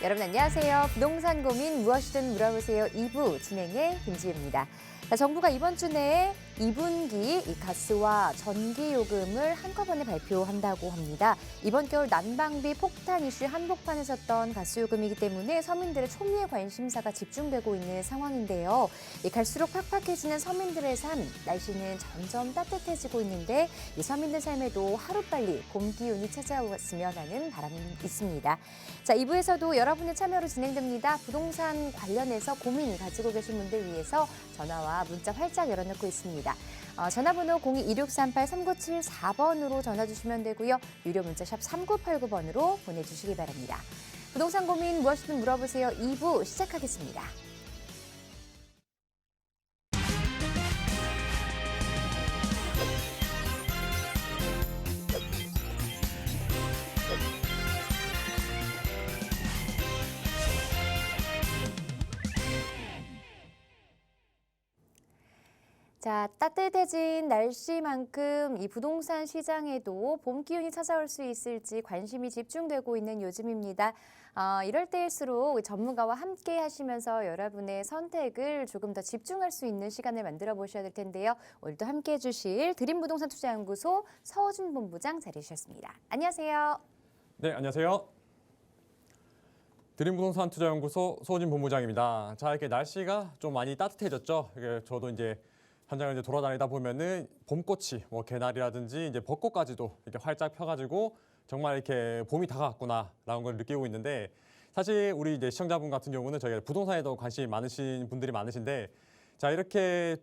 여러분 안녕하세요. 부동산 고민 무엇이든 물어보세요 2부 진행의 김지혜입니다. 정부가 이번 주 내에 2분기 이 가스와 전기 요금을 한꺼번에 발표한다고 합니다. 이번 겨울 난방비 폭탄 이슈 한복판에 섰던 가스 요금이기 때문에 서민들의 초미의 관심사가 집중되고 있는 상황인데요. 갈수록 팍팍해지는 서민들의 삶, 날씨는 점점 따뜻해지고 있는데 이 서민들 삶에도 하루빨리 봄 기운이 찾아왔으면 하는 바람이 있습니다. 자, 2부에서도 여러분의 참여로 진행됩니다. 부동산 관련해서 고민 가지고 계신 분들 위해서 전화와 문자 활짝 열어놓고 있습니다. 전화번호 02-2638-3974번으로 전화 주시면 되고요. 유료 문자 샵 3989번으로 보내주시기 바랍니다. 부동산 고민 무엇이든 물어보세요 2부 시작하겠습니다. 자, 따뜻해진 날씨만큼 이 부동산 시장에도 봄 기운이 찾아올 수 있을지 관심이 집중되고 있는 요즘입니다. 이럴 때일수록 전문가와 함께 하시면서 여러분의 선택을 조금 더 집중할 수 있는 시간을 만들어 보셔야 될 텐데요. 오늘도 함께 해주실 드림부동산 투자연구소 서호준 본부장 자리해 주셨습니다. 안녕하세요. 네, 안녕하세요. 드림부동산 투자연구소 서호준 본부장입니다. 자, 이렇게 날씨가 좀 많이 따뜻해졌죠. 저도 이제 현장을 돌아다니다 보면은 봄꽃이 개나리라든지 이제 벚꽃까지도 이렇게 활짝 펴가지고 정말 이렇게 봄이 다가왔구나라는 걸 느끼고 있는데, 사실 우리 이제 시청자분 같은 경우는 저희가 부동산에도 관심이 많으신 분들이 많으신데, 자, 이렇게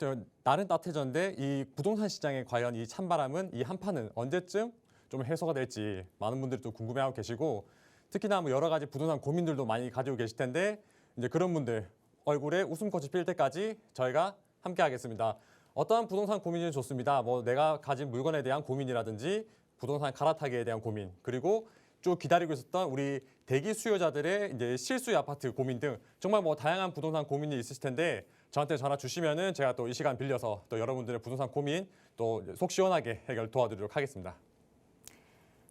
날은 따뜻해졌는데 이 부동산 시장에 과연 이 찬바람은, 이 한파는 언제쯤 좀 해소가 될지 많은 분들이 또 궁금해하고 계시고, 특히나 여러 가지 부동산 고민들도 많이 가지고 계실 텐데, 이제 그런 분들 얼굴에 웃음꽃이 필 때까지 저희가 함께 하겠습니다. 어떠한 부동산 고민이 좋습니다. 내가 가진 물건에 대한 고민이라든지 부동산 갈아타기에 대한 고민, 그리고 쭉 기다리고 있었던 우리 대기 수요자들의 이제 실수요 아파트 고민 등 정말 다양한 부동산 고민이 있으실 텐데, 저한테 전화 주시면은 제가 또 이 시간 빌려서 또 여러분들의 부동산 고민 또 속 시원하게 해결 도와드리도록 하겠습니다.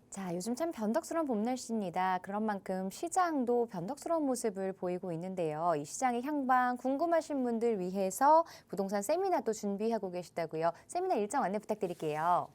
자, 요즘 참 변덕스러운 봄 날씨입니다. 그런 만큼 시장도 변덕스러운 모습을 보이고 있는데요. 이 시장의 향방 궁금하신 분들 위해서 부동산 세미나도 준비하고 계시다고요. 세미나 일정 안내 부탁드릴게요.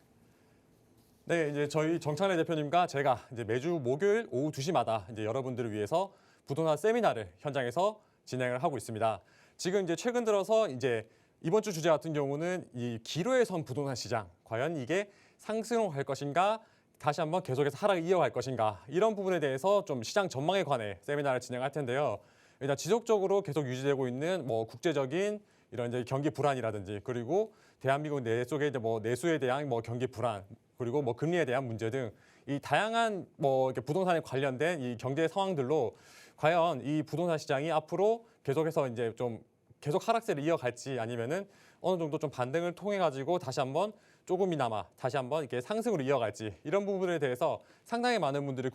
네, 이제 저희 정찬래 대표님과 제가 이제 매주 목요일 오후 2시마다 이제 여러분들을 위해서 부동산 세미나를 현장에서 진행을 하고 있습니다. 지금 이제 최근 들어서 이제 이번 주 주제 같은 경우는 이 기로에 선 부동산 시장, 과연 이게 상승할 것인가, 다시 한번 계속해서 하락을 이어갈 것인가, 이런 부분에 대해서 좀 시장 전망에 관해 세미나를 진행할 텐데요. 일단 지속적으로 계속 유지되고 있는 국제적인 이런 이제 경기 불안이라든지, 그리고 대한민국 내 속에 이제 내수에 대한 경기 불안, 그리고 금리에 대한 문제 등 이 다양한 이렇게 부동산에 관련된 이 경제 상황들로 과연 이 부동산 시장이 앞으로 계속해서 이제 좀 계속 하락세를 이어갈지, 아니면은 어느 정도 좀 반등을 통해 가지고 다시 한번 조금이나마 다시 한번 이렇게 상승으로 이어갈지, 이런 부분에 대해서 상당히 많은 분들이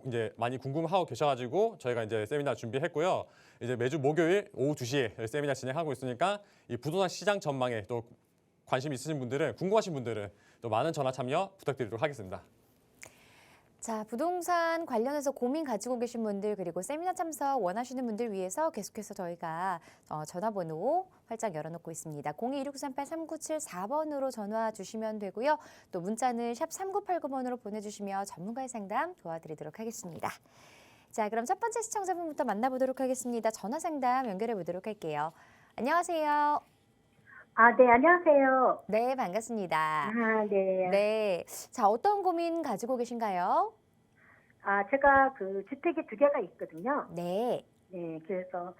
이제 많이 궁금하고 계셔가지고 저희가 이제 세미나 준비했고요. 이제 매주 목요일 오후 2시에 세미나 진행하고 있으니까 이 부동산 시장 전망에 또 관심 있으신 분들은, 궁금하신 분들은 또 많은 전화 참여 부탁드리도록 하겠습니다. 자, 부동산 관련해서 고민 가지고 계신 분들, 그리고 세미나 참석 원하시는 분들 위해서 계속해서 저희가 전화번호 활짝 열어놓고 있습니다. 02-2638-3974번으로 전화 주시면 되고요. 또 문자는 샵 3989번으로 보내주시면 전문가의 상담 도와드리도록 하겠습니다. 자, 그럼 첫 번째 시청자분부터 만나보도록 하겠습니다. 전화 상담 연결해 보도록 할게요. 안녕하세요. 네, 안녕하세요. 네, 반갑습니다. 네. 네. 자, 어떤 고민 가지고 계신가요? 제가 그 주택이 2개가 있거든요. 네. 네, 그래서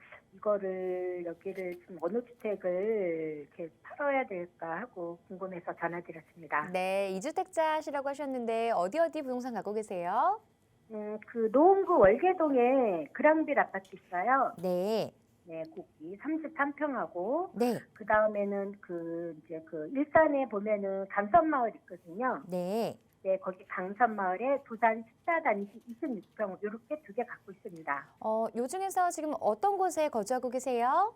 여기를 좀 어느 주택을 이렇게 팔아야 될까 하고 궁금해서 전화드렸습니다. 네, 이주택자시라고 하셨는데 어디 부동산 갖고 계세요? 그 노원구 월계동에 그랑빌 아파트 있어요. 네. 네, 거기 33평하고, 네. 그 다음에는 이제 일산에 보면은 강선마을 있거든요. 네. 네, 거기 강선마을에 부산 14단지 26평 이렇게 2개 갖고 있습니다. 요 중에서 지금 어떤 곳에 거주하고 계세요?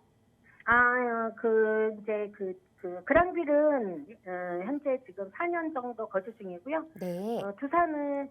이제 그랑빌은 현재 지금 4년 정도 거주 중이고요. 네. 두산은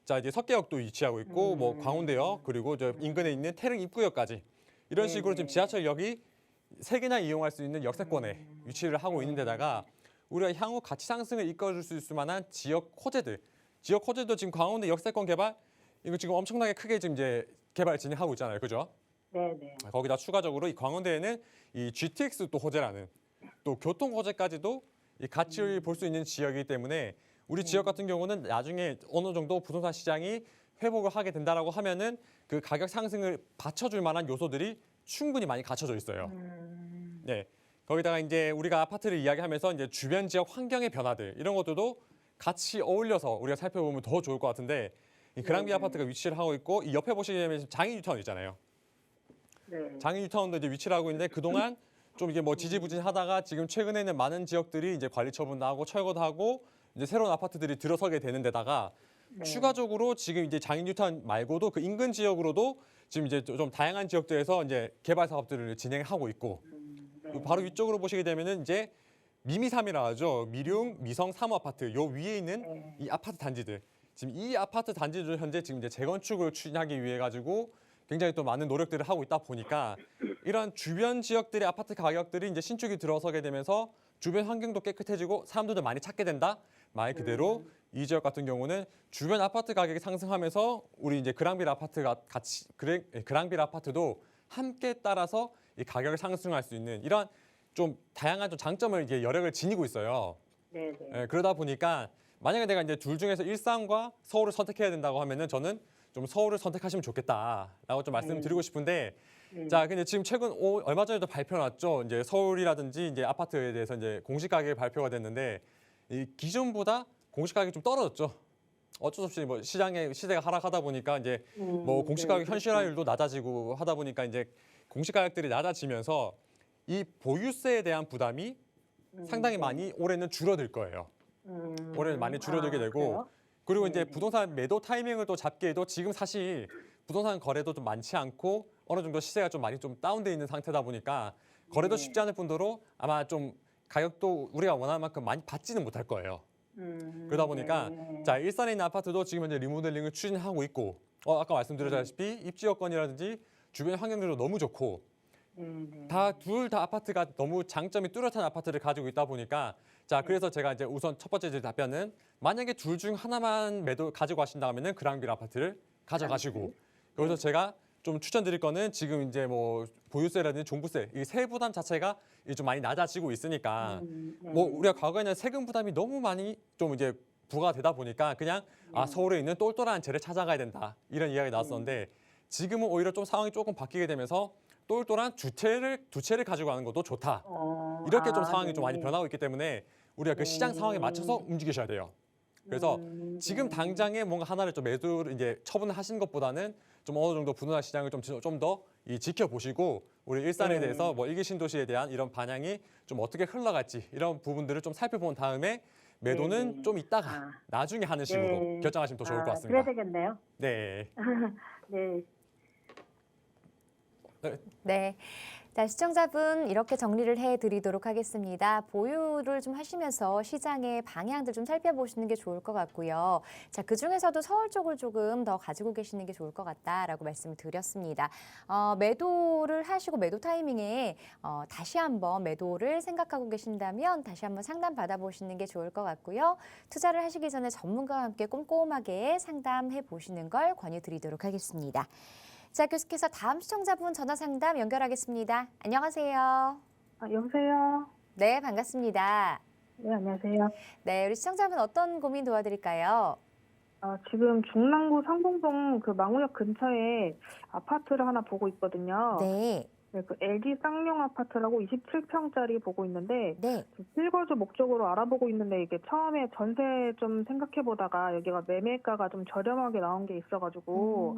자 이제 석계역도 위치하고 있고 뭐 광운대역 그리고 저 인근에 있는 태릉 입구역까지 이런 식으로 지금 지하철역이 3개나 이용할 수 있는 역세권에 위치를 하고 있는 데다가 우리가 향후 가치 상승을 이끌어줄 수 있을 만한 지역 호재도 지금 광운대 역세권 개발 이거 지금 엄청나게 크게 지금 이제 개발 진행하고 있잖아요, 그죠? 네네. 거기다 추가적으로 이 광운대에는 이 GTX 또 호재라는 또 교통 호재까지도 이 가치를 볼 수 있는 지역이기 때문에 우리 지역 같은 경우는 나중에 어느 정도 부동산 시장이 회복을 하게 된다라고 하면은 그 가격 상승을 받쳐줄 만한 요소들이 충분히 많이 갖춰져 있어요. 네. 거기다가 이제 우리가 아파트를 이야기하면서 이제 주변 지역 환경의 변화들 이런 것들도 같이 어울려서 우리가 살펴보면 더 좋을 것 같은데 이 그랑비 아파트가 위치를 하고 있고 이 옆에 보시게 되면 장인 뉴타운 있잖아요. 네. 장인 뉴타운도 이제 위치를 하고 있는데 그동안 좀 이게 뭐 지지부진하다가 지금 최근에는 많은 지역들이 이제 관리 처분도 하고 철거도 하고 이제 새로운 아파트들이 들어서게 되는 데다가 추가적으로 지금 이제 장인 뉴타운 말고도 그 인근 지역으로도 지금 이제 좀 다양한 지역들에서 이제 개발 사업들을 진행하고 있고 바로 위쪽으로 보시게 되면은 이제 미미삼이라 하죠. 미룡, 미성, 3호 아파트 요 위에 있는 이 아파트 단지들 지금 이 아파트 단지들 현재 지금 이제 재건축을 추진하기 위해 가지고 굉장히 또 많은 노력들을 하고 있다 보니까 이런 주변 지역들의 아파트 가격들이 이제 신축이 들어서게 되면서 주변 환경도 깨끗해지고 사람들도 많이 찾게 된다. 말 그대로 이 지역 같은 경우는 주변 아파트 가격이 상승하면서 우리 이제 그랑빌 아파트가 같이 그랑빌 아파트도 함께 따라서 이 가격을 상승할 수 있는 이런 좀 다양한 좀 장점을 이제 여력을 지니고 있어요. 네네. 예, 그러다 보니까 만약에 내가 이제 둘 중에서 일산과 서울을 선택해야 된다고 하면은 저는 좀 서울을 선택하시면 좋겠다라고 좀 말씀드리고 싶은데 자 근데 지금 최근 얼마 전에도 발표 났죠. 이제 서울이라든지 이제 아파트에 대해서 이제 공시 가격이 발표가 됐는데 이 기존보다 공시 가격이 좀 떨어졌죠. 어쩔 수 없이 뭐 시대가 하락하다 보니까 이제 뭐 공시 가격 현실화율도 낮아지고 하다 보니까 이제 공시 가격들이 낮아지면서 이 보유세에 대한 부담이 상당히 많이 올해는 줄어들 거예요. 올해는 많이 줄어들게 되고 그래요? 그리고 이제 부동산 매도 타이밍을 또 잡기에도 지금 사실 부동산 거래도 좀 많지 않고 어느 정도 시세가 좀 많이 좀 다운돼 있는 상태다 보니까 거래도 쉽지 않을 뿐더러 아마 좀 가격도 우리가 원하는 만큼 많이 받지는 못할 거예요. 그러다 보니까 자 일산에 있는 아파트도 지금 현재 리모델링을 추진하고 있고 아까 말씀드렸다시피 입지 여건이라든지 주변 환경들도 너무 좋고 둘 다 아파트가 너무 장점이 뚜렷한 아파트를 가지고 있다 보니까 자 그래서 제가 이제 우선 첫 번째 답변은 만약에 둘 중 하나만 가지고 가신다면은 그랑빌 아파트를 가져가시고 그래서 제가 좀 추천드릴 거는 지금 이제 뭐 보유세라든지 종부세 이 세 부담 자체가 좀 많이 낮아지고 있으니까 뭐 우리가 과거에는 세금 부담이 너무 많이 좀 이제 부과가 되다 보니까 그냥 서울에 있는 똘똘한 채를 찾아가야 된다 이런 이야기 나왔었는데 지금은 오히려 좀 상황이 조금 바뀌게 되면서 똘똘한 두 채를 가지고 가는 것도 좋다. 이렇게 좀 상황이 좀 많이 변하고 있기 때문에 우리가 그 시장 상황에 맞춰서 움직이셔야 돼요. 그래서 지금 당장에 뭔가 하나를 좀 매도를 이제 처분을 하시는 것보다는 좀 어느 정도 부동산 시장을 좀 더 지켜보시고 우리 일산에 대해서 뭐 일기 신도시에 대한 이런 반향이 좀 어떻게 흘러갈지 이런 부분들을 좀 살펴본 다음에 매도는 좀 이따가 나중에 하는 식으로 결정하시면 더 좋을 것 같습니다. 그래야 되겠네요. 네. 네. 네. 자, 시청자분 이렇게 정리를 해드리도록 하겠습니다. 보유를 좀 하시면서 시장의 방향들 좀 살펴보시는 게 좋을 것 같고요. 자, 그중에서도 서울 쪽을 조금 더 가지고 계시는 게 좋을 것 같다라고 말씀을 드렸습니다. 매도를 하시고 매도 타이밍에 다시 한번 매도를 생각하고 계신다면 다시 한번 상담 받아보시는 게 좋을 것 같고요. 투자를 하시기 전에 전문가와 함께 꼼꼼하게 상담해 보시는 걸 권유드리도록 하겠습니다. 자, 계속해서 다음 시청자분 전화 상담 연결하겠습니다. 안녕하세요. 여보세요. 네, 반갑습니다. 네, 안녕하세요. 네, 우리 시청자분 어떤 고민 도와드릴까요? 지금 중랑구 상봉동 그 망우역 근처에 아파트를 하나 보고 있거든요. 네, 네, 그 LG 쌍용 아파트라고 27평짜리 보고 있는데 네. 실거주 목적으로 알아보고 있는데 이게 처음에 전세 좀 생각해 보다가 여기가 매매가가 좀 저렴하게 나온 게 있어가지고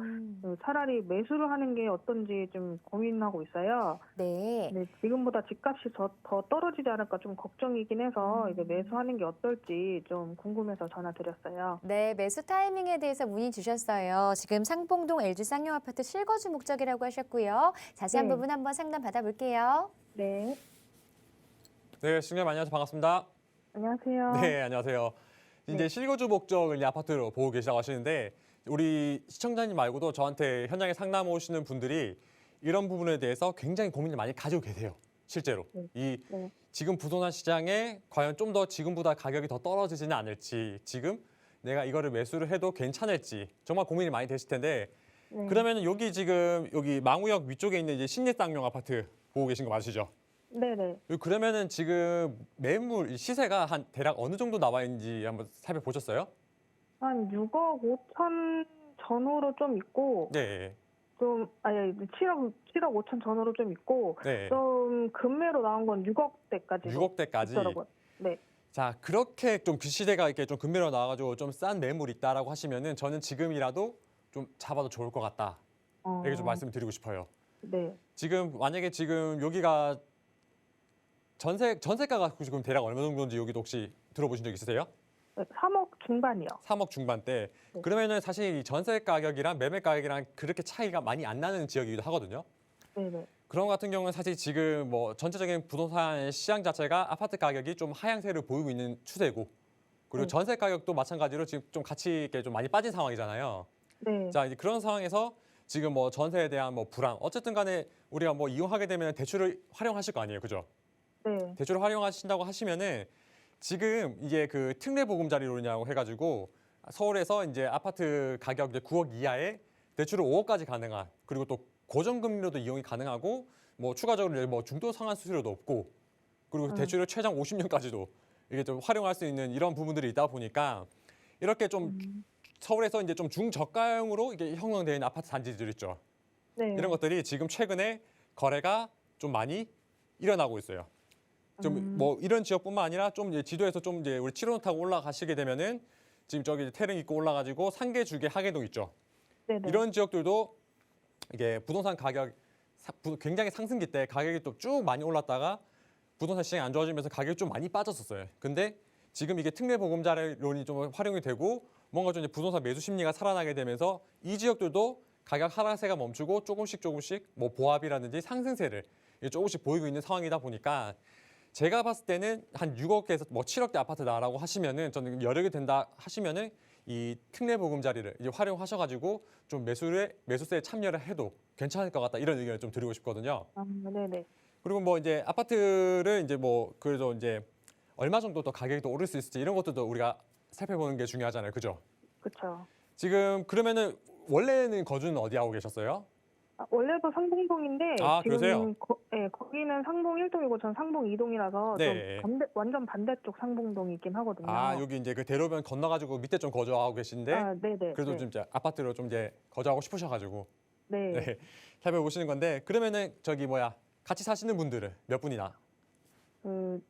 차라리 매수를 하는 게 어떤지 좀 고민하고 있어요. 네. 네, 지금보다 집값이 더 떨어지지 않을까 좀 걱정이긴 해서 이게 매수하는 게 어떨지 좀 궁금해서 전화드렸어요. 네, 매수 타이밍에 대해서 문의 주셨어요. 지금 상봉동 LG 쌍용 아파트 실거주 목적이라고 하셨고요. 자세한 네. 부분 한번 상담 받아볼게요. 네, 네, 신경 안녕하세요. 반갑습니다. 안녕하세요. 네, 안녕하세요. 이제 네. 실거주 목적을 이제 아파트로 보고 계시다고 하시는데 우리 시청자님 말고도 저한테 현장에 상담 오시는 분들이 이런 부분에 대해서 굉장히 고민을 많이 가지고 계세요. 실제로. 네. 이 네. 지금 부동산 시장에 과연 좀 더 지금보다 가격이 더 떨어지지는 않을지, 지금 내가 이거를 매수를 해도 괜찮을지 정말 고민이 많이 되실 텐데 네. 그러면 여기 지금 여기 망우역 위쪽에 있는 이제 신례 쌍용 아파트 보고 계신 거 맞으시죠? 네네. 그러면은 지금 매물 이 시세가 한 대략 어느 정도 나와 있는지 한번 살펴보셨어요? 한 6억 5천 전후로 좀 있고, 네. 좀, 아니, 7억 5천 전후로 좀 있고, 네. 좀 금매로 나온 건 6억대까지 6억대까지. 있더라고요. 네. 자, 그렇게 좀 그 시대가 이렇게 좀 금매로 나와가지고 좀 싼 매물이 있다라고 하시면은 저는 지금이라도 좀 잡아도 좋을 것 같다. 이렇게 좀 말씀을 드리고 싶어요. 네. 지금 만약에 지금 여기가 전세가가 지금 대략 얼마 정도인지 여기도 혹시 들어보신 적 있으세요? 네, 3억 중반이요. 3억 중반대. 네. 그러면은 사실 이 전세 가격이랑 매매 가격이랑 그렇게 차이가 많이 안 나는 지역이기도 하거든요. 네네. 그런 것 같은 경우는 사실 지금 뭐 전체적인 부동산 시장 자체가 아파트 가격이 좀 하향세를 보이고 있는 추세고, 그리고 네. 전세 가격도 마찬가지로 지금 좀 같이 이렇게 좀 많이 빠진 상황이잖아요. 네. 자, 이제 그런 상황에서 지금 뭐 전세에 대한 뭐 불안, 어쨌든 간에 우리가 뭐 이용하게 되면 대출을 활용하실 거 아니에요, 그죠? 네. 대출을 활용하신다고 하시면은 지금 이게 그 특례보금자리론이라고 해가지고 서울에서 이제 아파트 가격 이제 9억 이하에 대출을 5억까지 가능한, 그리고 또 고정금리로도 이용이 가능하고 뭐 추가적으로 이제 뭐 중도 상환 수수료도 없고, 그리고 대출을 최장 50년까지도 이게 좀 활용할 수 있는 이런 부분들이 있다 보니까 이렇게 좀 서울에서 이제 좀 중저가형으로 이게 형성되어 있는 아파트 단지들 있죠. 네. 이런 것들이 지금 최근에 거래가 좀 많이 일어나고 있어요. 좀 뭐 이런 지역뿐만 아니라 좀 이제 지도에서 좀 이제 우리 7호선 타고 올라가시게 되면은 지금 저기 태릉 입구 올라가지고 상계 주계 하계동 있죠. 네네. 이런 지역들도 이게 부동산 가격 굉장히 상승기 때 가격이 또 쭉 많이 올랐다가 부동산 시장이 안 좋아지면서 가격이 좀 많이 빠졌었어요. 근데 지금 이게 특례보금자리론이 좀 활용이 되고 뭔가 좀 이제 부동산 매수 심리가 살아나게 되면서 이 지역들도 가격 하락세가 멈추고 조금씩 뭐 보합이라든지 상승세를 조금씩 보이고 있는 상황이다 보니까 제가 봤을 때는 한 6억에서 뭐 7억대 아파트다라고 하시면은 저는 여력이 된다 하시면은 이 특례보금자리를 이제 활용하셔가지고 좀 매수세에 참여를 해도 괜찮을 것 같다, 이런 의견을 좀 드리고 싶거든요. 네네. 그리고 뭐 이제 아파트를 이제 뭐 그래도 이제 얼마 정도 더 가격이 더 오를 수 있을지 이런 것들도 우리가 살펴보는 게 중요하잖아요, 그죠? 그쵸. 지금 그러면은 원래는 거주는 어디 하고 계셨어요? 원래도 상봉동인데 아, 지금 그러세요? 거기는 상봉 1동이고 전 상봉 2동이라서 네. 좀 완전 반대쪽 상봉동이긴 하거든요. 아, 여기 이제 그 대로변 건너가지고 밑에 좀 거주하고 계신데 네네. 그래도 네. 좀 이제 아파트로 좀 이제 거주하고 싶으셔가지고 네. 네, 살펴보시는 건데, 그러면은 저기 뭐야 같이 사시는 분들은 몇 분이나? 그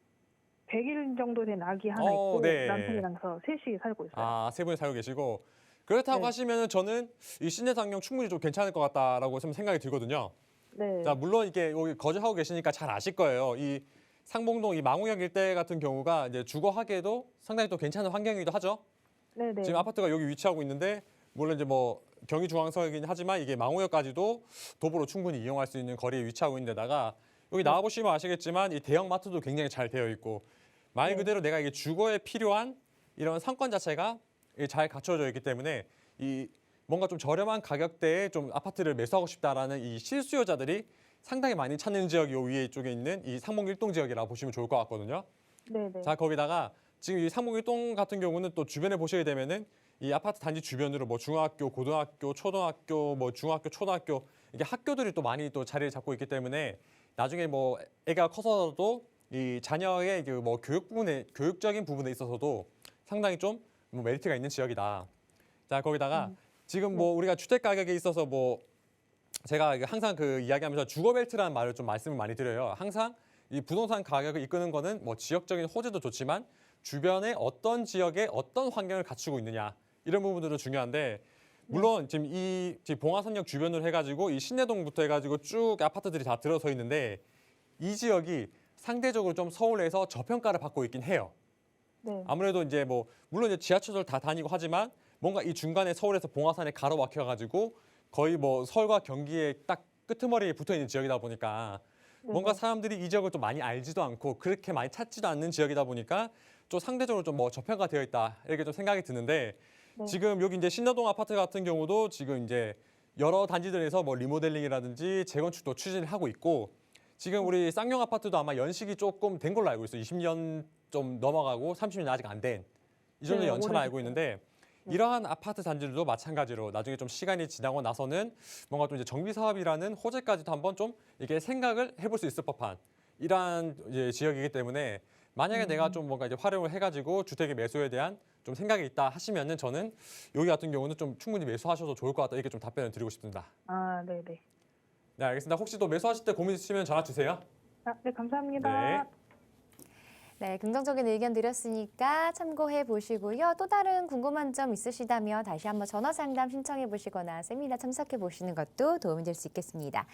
100일 정도 된 아기 하나 어, 있고 네. 남편이랑서 셋이 살고 있어요. 아, 세 분이 살고 계시고 그렇다고 네. 하시면은 저는 이 신내상용 충분히 좀 괜찮을 것 같다라고 좀 생각이 들거든요. 네. 자, 물론 이게 여기 거주하고 계시니까 잘 아실 거예요. 이 상봉동 이 망우역 일대 같은 경우가 이제 주거하기에도 상당히 또 괜찮은 환경이기도 하죠. 네네. 지금 아파트가 여기 위치하고 있는데 물론 이제 뭐 경기중앙서이긴 하지만 이게 망우역까지도 도보로 충분히 이용할 수 있는 거리에 위치하고 있는 데다가 여기 나와 보시면 아시겠지만 이 대형 마트도 굉장히 잘 되어 있고 말 네. 그대로 내가 이게 주거에 필요한 이런 상권 자체가 잘 갖춰져 있기 때문에 이 뭔가 좀 저렴한 가격대에 좀 아파트를 매수하고 싶다라는 이 실수요자들이 상당히 많이 찾는 지역이 요 위에 쪽에 있는 이 상봉 1동 지역이라고 보시면 좋을 것 같거든요. 네네. 자, 거기다가 지금 이 상봉 1동 같은 경우는 또 주변에 보시게 되면은 이 아파트 단지 주변으로 뭐 중학교, 고등학교, 초등학교, 뭐 중학교, 초등학교 이게 학교들이 또 많이 또 자리를 잡고 있기 때문에 나중에 뭐 애가 커서도 이 자녀의 그 뭐 교육적인 부분에 있어서도 상당히 좀 뭐 메리트가 있는 지역이다. 자, 거기다가 지금 뭐 우리가 주택 가격에 있어서 뭐 제가 항상 그 이야기하면서 주거벨트라는 말을 좀 말씀을 많이 드려요. 항상 이 부동산 가격을 이끄는 거는 뭐 지역적인 호재도 좋지만 주변에 어떤 지역에 어떤 환경을 갖추고 있느냐 이런 부분들도 중요한데 물론 지금 지금 봉화산역 주변으로 해가지고 이 신내동부터 해가지고 쭉 아파트들이 다 들어서 있는데 이 지역이 상대적으로 좀 서울에서 저평가를 받고 있긴 해요. 네. 아무래도 이제 뭐 물론 이제 지하철 다 다니고 하지만 뭔가 이 중간에 서울에서 봉화산에 가로막혀가지고 거의 뭐 서울과 경기의 딱 끄트머리에 붙어 있는 지역이다 보니까 뭔가 사람들이 이 지역을 좀 많이 알지도 않고 그렇게 많이 찾지도 않는 지역이다 보니까 좀 상대적으로 좀 뭐 저평가되어 있다 이렇게 좀 생각이 드는데 네. 지금 여기 이제 신너동 아파트 같은 경우도 지금 이제 여러 단지들에서 뭐 리모델링이라든지 재건축도 추진을 하고 있고 지금 우리 쌍용 아파트도 아마 연식이 조금 된 걸로 알고 있어요. 20년 좀 넘어가고 30년 아직 안 된 이 정도 네, 연차를 알고 오래됐어요. 있는데 이러한 아파트 단지들도 마찬가지로 나중에 좀 시간이 지나고 나서는 뭔가 또 이제 정비 사업이라는 호재까지도 한번 좀 이게 생각을 해볼 수 있을 법한 이러한 이제 지역이기 때문에 만약에 내가 좀 뭔가 이제 활용을 해가지고 주택의 매수에 대한 좀 생각이 있다 하시면은 저는 여기 같은 경우는 좀 충분히 매수하셔도 좋을 것 같다 이렇게 좀 답변을 드리고 싶습니다. 아, 네네. 네, 알겠습니다. 혹시 또 매수하실 때 고민 있으시면 전화 주세요. 아, 네, 감사합니다. 네. 네, 긍정적인 의견 드렸으니까 참고해 보시고요. 또 다른 궁금한 점 있으시다면 다시 한번 전화 상담 신청해 보시거나 세미나 참석해 보시는 것도 도움이 될 수 있겠습니다.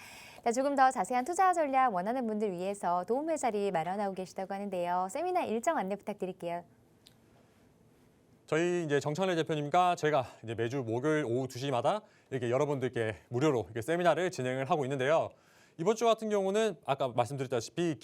자, 조금 더 자세한 투자 전략 원하는 분들 위해서 도움의 자리 마련하고 계시다고 하는데요. 세미나 일정 안내 부탁드릴게요. 저희 이제 정찬래 대표님과 제가 이제 매주 목요일 오후 2시마다 이렇게 여러분들께 무료로 이렇게 세미나를 진행을 하고 있는데요. 이번 주 같은 경우는 아까 말씀드렸다시피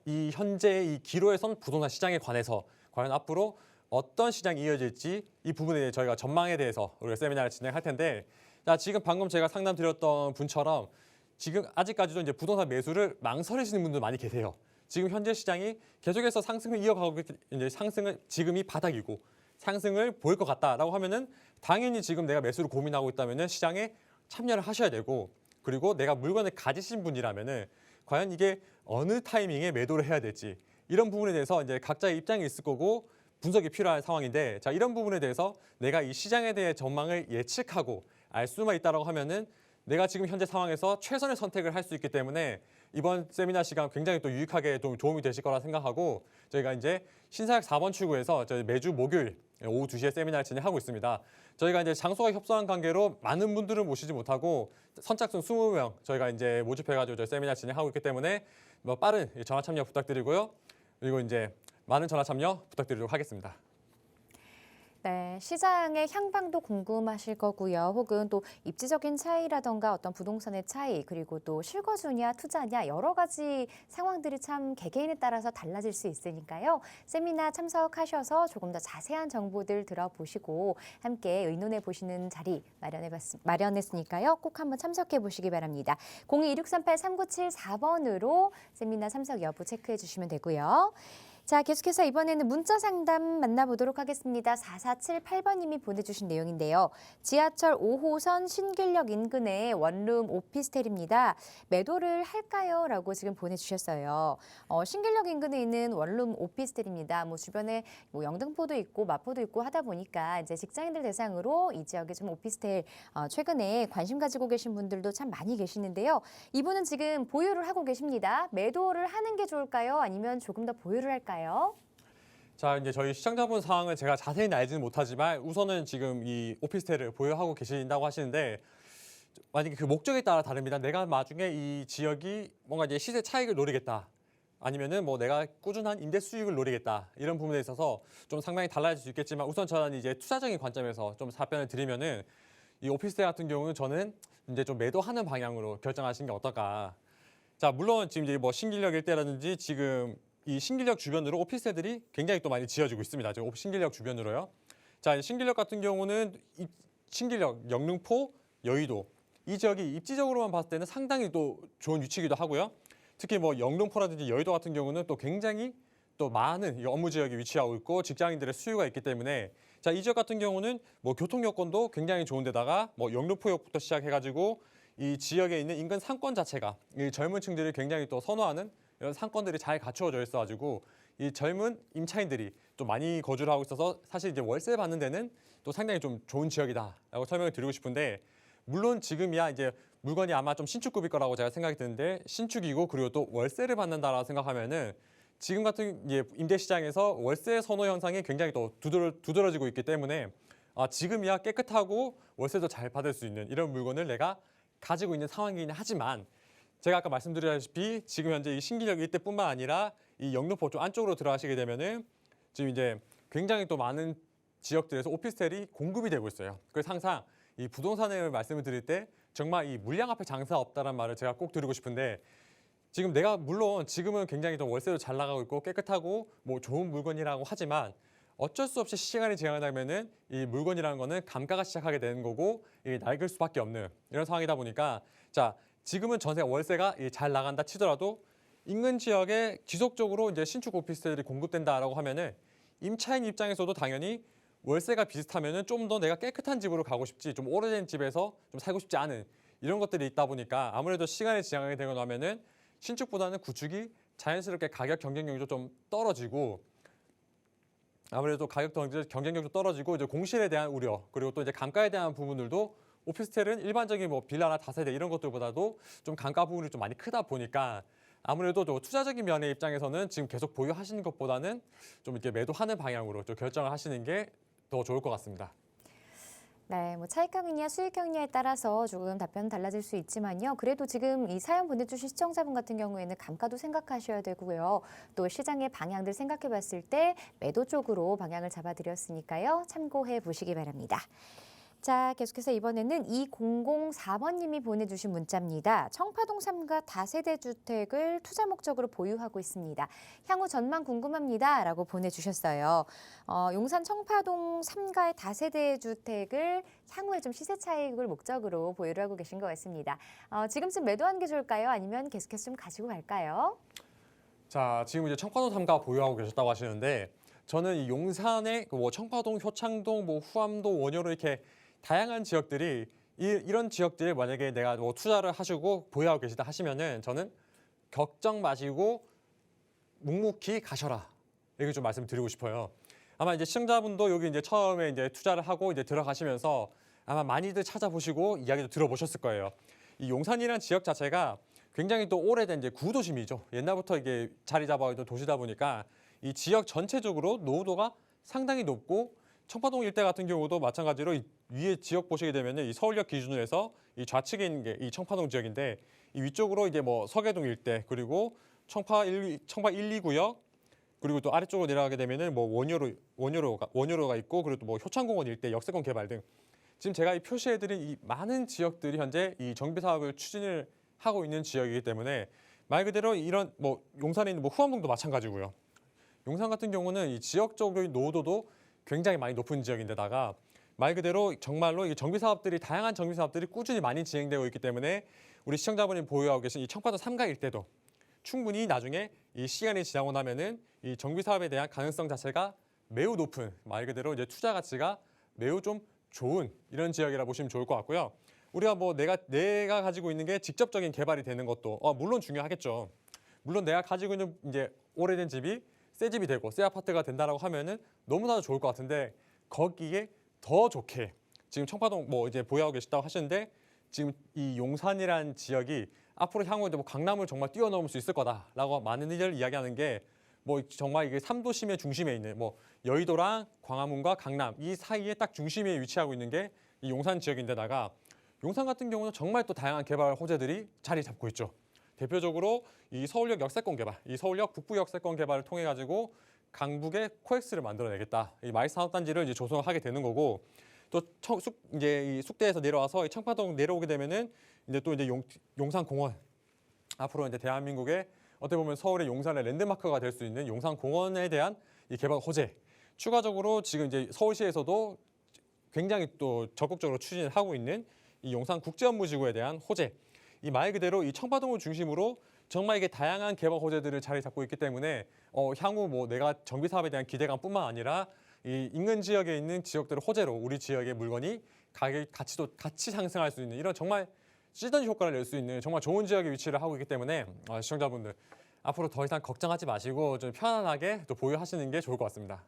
이 현재 이 기로에선 부동산 시장에 관해서 과연 앞으로 어떤 시장이 이어질지 이 부분에 대해 저희가 전망에 대해서 우리가 세미나를 진행할 텐데 자, 지금 방금 제가 상담드렸던 분처럼 지금 아직까지도 이제 부동산 매수를 망설이시는 분들 많이 계세요. 지금 현재 시장이 계속해서 상승을 이어가고 이제 상승을 지금이 바닥이고 상승을 보일 것 같다라고 하면은 당연히 지금 내가 매수를 고민하고 있다면은 시장에 참여를 하셔야 되고 그리고 내가 물건을 가지신 분이라면은 과연 이게 어느 타이밍에 매도를 해야 될지 이런 부분에 대해서 이제 각자의 입장이 있을 거고 분석이 필요한 상황인데 자 이런 부분에 대해서 내가 이 시장에 대해 전망을 예측하고 알 수만 있다라고 하면은 내가 지금 현재 상황에서 최선의 선택을 할 수 있기 때문에 이번 세미나 시간 굉장히 또 유익하게 좀 도움이 되실 거라 생각하고 저희가 이제 신사역 4번 출구에서 저희 매주 목요일 오후 2시에 세미나를 진행하고 있습니다. 저희가 이제 장소가 협소한 관계로 많은 분들을 모시지 못하고 선착순 20명 저희가 이제 모집해가지고 저희 세미나 진행하고 있기 때문에 뭐 빠른 전화 참여 부탁드리고요. 그리고 이제 많은 전화 참여 부탁드리도록 하겠습니다. 네, 시장의 향방도 궁금하실 거고요. 혹은 또 입지적인 차이라던가 어떤 부동산의 차이, 그리고 또 실거주냐 투자냐 여러 가지 상황들이 참 개개인에 따라서 달라질 수 있으니까요. 세미나 참석하셔서 조금 더 자세한 정보들 들어보시고 함께 의논해 보시는 자리 마련했으니까요. 꼭 한번 참석해 보시기 바랍니다. 02-2638-3974번으로 세미나 참석 여부 체크해 주시면 되고요. 자, 계속해서 이번에는 문자 상담 만나보도록 하겠습니다. 4478번님이 보내주신 내용인데요. 지하철 5호선 신길역 인근의 원룸 오피스텔입니다. 매도를 할까요? 라고 지금 보내주셨어요. 신길역 인근에 있는 원룸 오피스텔입니다. 뭐 주변에 뭐 영등포도 있고 마포도 있고 하다 보니까 이제 직장인들 대상으로 이 지역에 좀 오피스텔 최근에 관심 가지고 계신 분들도 참 많이 계시는데요. 이분은 지금 보유를 하고 계십니다. 매도를 하는 게 좋을까요? 아니면 조금 더 보유를 할까요? 자, 이제 저희 시청자분 상황을 제가 자세히는 알지는 못하지만 우선은 지금 이 오피스텔을 보유하고 계신다고 하시는데 만약에 그 목적에 따라 다릅니다. 내가 나중에 이 지역이 뭔가 이제 시세 차익을 노리겠다. 아니면은 뭐 내가 꾸준한 임대 수익을 노리겠다. 이런 부분에 있어서 좀 상당히 달라질 수 있겠지만 우선 저는 이제 투자적인 관점에서 좀 답변을 드리면은 이 오피스텔 같은 경우는 저는 이제 좀 매도하는 방향으로 결정하시는 게 어떨까. 자, 물론 지금 이제 뭐 신길역 일대라든지 지금 이 신길역 주변으로 오피스텔들이 굉장히 또 많이 지어지고 있습니다. 지금 신길역 주변으로요. 자, 신길역 같은 경우는 신길역, 영등포, 여의도 이 지역이 입지적으로만 봤을 때는 상당히 또 좋은 위치이기도 하고요. 특히 뭐 영등포라든지 여의도 같은 경우는 또 굉장히 또 많은 업무 지역에 위치하고 있고 직장인들의 수요가 있기 때문에 자, 이 지역 같은 경우는 뭐 교통 여건도 굉장히 좋은 데다가 뭐 영등포역부터 시작해가지고 이 지역에 있는 인근 상권 자체가 이 젊은 층들이 굉장히 또 선호하는 이런 상권들이 잘 갖추어져 있어가지고 이 젊은 임차인들이 좀 많이 거주를 하고 있어서 사실 이제 월세 받는 데는 또 상당히 좀 좋은 지역이다라고 설명을 드리고 싶은데 물론 지금이야 이제 물건이 아마 좀 신축급일 거라고 제가 생각이 드는데 신축이고 그리고 또 월세를 받는다라고 생각하면은 지금 같은 이제 임대 시장에서 월세 선호 현상이 굉장히 또 두드러지고 있기 때문에 지금이야 깨끗하고 월세도 잘 받을 수 있는 이런 물건을 내가 가지고 있는 상황이긴 하지만 제가 아까 말씀드렸다시피 지금 현재 이 신길역 일대뿐만 아니라 이 영등포 쪽 안쪽으로 들어가시게 되면은 지금 이제 굉장히 또 많은 지역들에서 오피스텔이 공급이 되고 있어요. 그래서 항상 이 부동산을 말씀을 드릴 때 정말 이 물량 앞에 장사 없다는 말을 제가 꼭 드리고 싶은데 지금 내가 물론 지금은 굉장히 좀 월세도 잘 나가고 있고 깨끗하고 뭐 좋은 물건이라고 하지만 어쩔 수 없이 시간이 지나가면은 이 물건이라는 거는 감가가 시작하게 되는 거고 이 낡을 수밖에 없는 이런 상황이다 보니까 자 지금은 전세 월세가 잘 나간다 치더라도 인근 지역에 지속적으로 이제 신축 오피스텔들이 공급된다라고 하면은 임차인 입장에서도 당연히 월세가 비슷하면은 좀 더 내가 깨끗한 집으로 가고 싶지 좀 오래된 집에서 좀 살고 싶지 않은 이런 것들이 있다 보니까 아무래도 시간이 지나게 되고 나면은 신축보다는 구축이 자연스럽게 가격 경쟁력도 좀 떨어지고 아무래도 가격 경쟁력도 떨어지고 이제 공실에 대한 우려 그리고 또 이제 감가에 대한 부분들도 오피스텔은 일반적인 뭐 빌라나 다세대 이런 것들보다도 좀 감가 부분이 좀 많이 크다 보니까 아무래도 또 투자적인 면의 입장에서는 지금 계속 보유하시는 것보다는 좀 이렇게 매도하는 방향으로 좀 결정을 하시는 게 더 좋을 것 같습니다. 네, 뭐 차익형이냐 수익형이냐에 따라서 조금 답변은 달라질 수 있지만요. 그래도 지금 이 사연 보내주신 시청자분 같은 경우에는 감가도 생각하셔야 되고요. 또 시장의 방향들 생각해 봤을 때 매도 쪽으로 방향을 잡아드렸으니까요. 참고해 보시기 바랍니다. 자, 계속해서 이번에는 2004번님이 보내주신 문자입니다. 청파동 3가 다세대 주택을 투자 목적으로 보유하고 있습니다. 향후 전망 궁금합니다. 라고 보내주셨어요. 용산 청파동 3가의 다세대 주택을 향후에 좀 시세 차익을 목적으로 보유를 하고 계신 것 같습니다. 지금쯤 매도하는 게 좋을까요? 아니면 계속해서 좀 가지고 갈까요? 자, 지금 이제 청파동 3가 보유하고 계셨다고 하시는데 저는 이 용산의 뭐 청파동, 효창동, 뭐 후암동, 원효로 이렇게 다양한 지역들이 이런 지역들에 만약에 내가 뭐 투자를 하시고 보유하고 계시다 하시면은 저는 걱정 마시고 묵묵히 가셔라. 이렇게 좀 말씀드리고 싶어요. 아마 이제 시청자분도 여기 이제 처음에 이제 투자를 하고 이제 들어가시면서 아마 많이들 찾아보시고 이야기도 들어보셨을 거예요. 이 용산이라는 지역 자체가 굉장히 또 오래된 이제 구도심이죠. 옛날부터 이게 자리 잡아있던 도시다 보니까 이 지역 전체적으로 노후도가 상당히 높고 청파동 일대 같은 경우도 마찬가지로 이 위에 지역 보시게 되면 이 서울역 기준으로 해서 이 좌측에 있는 게 이 청파동 지역인데 이 위쪽으로 이제 뭐 서계동 일대 그리고 청파 1, 2구역 그리고 또 아래쪽으로 내려가게 되면은 뭐 원효로가 있고 그리고 또 뭐 효창공원 일대 역세권 개발 등 지금 제가 이 표시해드린 이 많은 지역들이 현재 이 정비 사업을 추진을 하고 있는 지역이기 때문에 말 그대로 이런 뭐 용산에 있는 뭐 후암동도 마찬가지고요. 용산 같은 경우는 이 지역적인 노후도도 굉장히 많이 높은 지역인데다가 말 그대로 정말로 이 정비 사업들이 다양한 정비 사업들이 꾸준히 많이 진행되고 있기 때문에 우리 시청자분이 보유하고 계신 이 청파동 3가 일대도 충분히 나중에 이 시간이 지나고 나면은 이 정비 사업에 대한 가능성 자체가 매우 높은 말 그대로 이제 투자 가치가 매우 좀 좋은 이런 지역이라 보시면 좋을 것 같고요. 우리가 뭐 내가 가지고 있는 게 직접적인 개발이 되는 것도 물론 중요하겠죠. 물론 내가 가지고 있는 이제 오래된 집이 새 집이 되고 새 아파트가 된다라고 하면은 너무나도 좋을 것 같은데 거기에 더 좋게 지금 청파동 뭐 이제 보유하고 계시다고 하시는데 지금 이 용산이라는 지역이 앞으로 향후에 뭐 강남을 정말 뛰어넘을 수 있을 거다라고 많은 이들 이야기하는 게 뭐 정말 이게 3도심의 중심에 있는 뭐 여의도랑 광화문과 강남 이 사이에 딱 중심에 위치하고 있는 게 이 용산 지역인데다가 용산 같은 경우는 정말 또 다양한 개발 호재들이 자리 잡고 있죠. 대표적으로 이 서울역 역세권 개발, 이 서울역 북부 역세권 개발을 통해 가지고 강북에 코엑스를 만들어내겠다. 이 마이 산업단지를 이제 조성을 하게 되는 거고 또 이제 이 숙대에서 내려와서 이 청파동 내려오게 되면은 이제 또 이제 용산공원 앞으로 이제 대한민국의 어떻게 보면 서울의 용산의 랜드마크가 될 수 있는 용산공원에 대한 이 개발 호재. 추가적으로 지금 이제 서울시에서도 굉장히 또 적극적으로 추진을 하고 있는 이 용산국제업무지구에 대한 호재. 이 말 그대로 이 청파동을 중심으로 정말 이게 다양한 개발 호재들을 자리 잡고 있기 때문에 향후 뭐 내가 정비 사업에 대한 기대감뿐만 아니라 이 인근 지역에 있는 지역들의 호재로 우리 지역의 물건이 가격 가치도 같이 상승할 수 있는 이런 정말 시너지 효과를 낼 수 있는 정말 좋은 지역에 위치를 하고 있기 때문에 시청자분들 앞으로 더 이상 걱정하지 마시고 좀 편안하게 또 보유하시는 게 좋을 것 같습니다.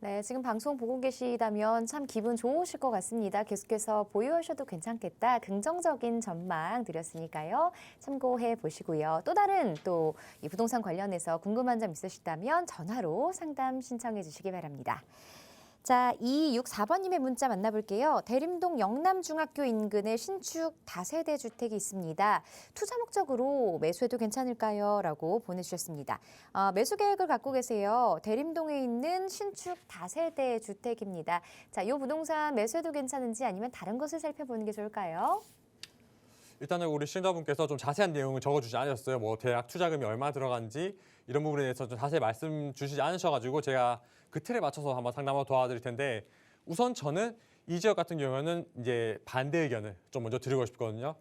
네, 지금 방송 보고 계시다면 참 기분 좋으실 것 같습니다. 계속해서 보유하셔도 괜찮겠다. 긍정적인 전망 드렸으니까요. 참고해 보시고요. 또 다른 또 이 부동산 관련해서 궁금한 점 있으시다면 전화로 상담 신청해 주시기 바랍니다. 자, 264번님의 문자 만나볼게요. 대림동 영남중학교 인근에 신축 다세대 주택이 있습니다. 투자 목적으로 매수해도 괜찮을까요? 라고 보내주셨습니다. 매수 계획을 갖고 계세요. 대림동에 있는 신축 다세대 주택입니다. 자, 이 부동산 매수해도 괜찮은지 아니면 다른 것을 살펴보는 게 좋을까요? 일단은 우리 시청자분께서 좀 자세한 내용을 적어주지 않으셨어요. 뭐 대략 투자금이 얼마 들어간지 이런 부분에 대해서 좀 자세히 말씀 주시지 않으셔가지고 제가 그 틀에 맞춰서 한번 상담을 도와드릴 텐데 우선 저는 이 지역 같은 경우는 이제 반대 의견을 좀 먼저 드리고 싶거든요.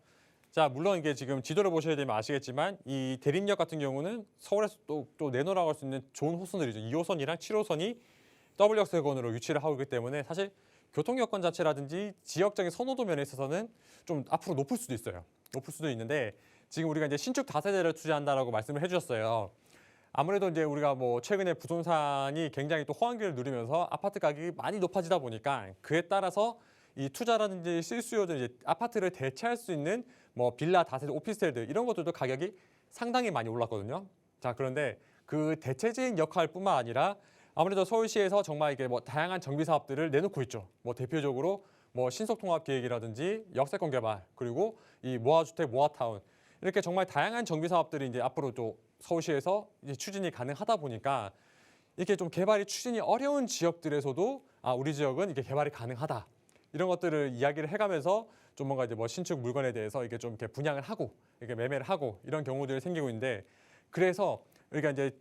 자, 물론 이게 지금 지도를 보셔야 되면 아시겠지만 이 대림역 같은 경우는 서울에서 또 내놓으라고 할 수 있는 좋은 호선들이죠. 2호선이랑 7호선이 W역세권으로 위치를 하고 있기 때문에 사실 교통 여건 자체라든지 지역적인 선호도 면에 있어서는 좀 앞으로 높을 수도 있어요. 높을 수도 있는데 지금 우리가 이제 신축 다세대를 투자한다라고 말씀을 해주셨어요. 아무래도 이제 우리가 뭐 최근에 부동산이 굉장히 또 호황기를 누리면서 아파트 가격이 많이 높아지다 보니까 그에 따라서 이 투자라든지 실수요들 이제 아파트를 대체할 수 있는 뭐 빌라, 다세대, 오피스텔들 이런 것들도 가격이 상당히 많이 올랐거든요. 자, 그런데 그 대체제인 역할뿐만 아니라 아무래도 서울시에서 정말 이게 뭐 다양한 정비 사업들을 내놓고 있죠. 뭐 대표적으로 뭐 신속통합 계획이라든지 역세권 개발 그리고 이 모아주택, 모아타운 이렇게 정말 다양한 정비 사업들이 이제 앞으로 또 서울시에서 이제 추진이 가능하다 보니까 이렇게 좀 개발이 추진이 어려운 지역들에서도 우리 지역은 이게 개발이 가능하다. 이런 것들을 이야기를 해가면서 좀 뭔가 이제 뭐 신축 물건에 대해서 이게 좀 이렇게 분양을 하고 이렇게 매매를 하고 이런 경우들이 생기고 있는데 그래서 우리가 이제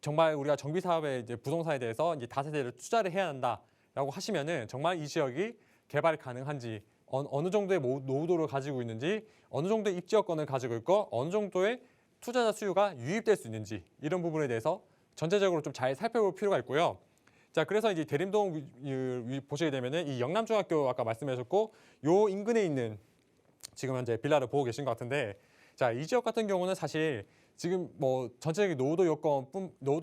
정말 우리가 정비 사업에 이제 부동산에 대해서 이제 다세대를 투자를 해야 한다라고 하시면은 정말 이 지역이 개발이 가능한지 어느 정도의 노후도를 가지고 있는지 어느 정도의 입지 여건을 가지고 있고 어느 정도의 투자자 수요가 유입될 수 있는지 이런 부분에 대해서 전체적으로 좀 잘 살펴볼 필요가 있고요. 자, 그래서 이제 대림동 보시게 되면은 이 영남중학교 아까 말씀하셨고 요 인근에 있는 지금 현재 빌라를 보고 계신 것 같은데 자, 이 지역 같은 경우는 사실 지금 뭐 전체적인 노후도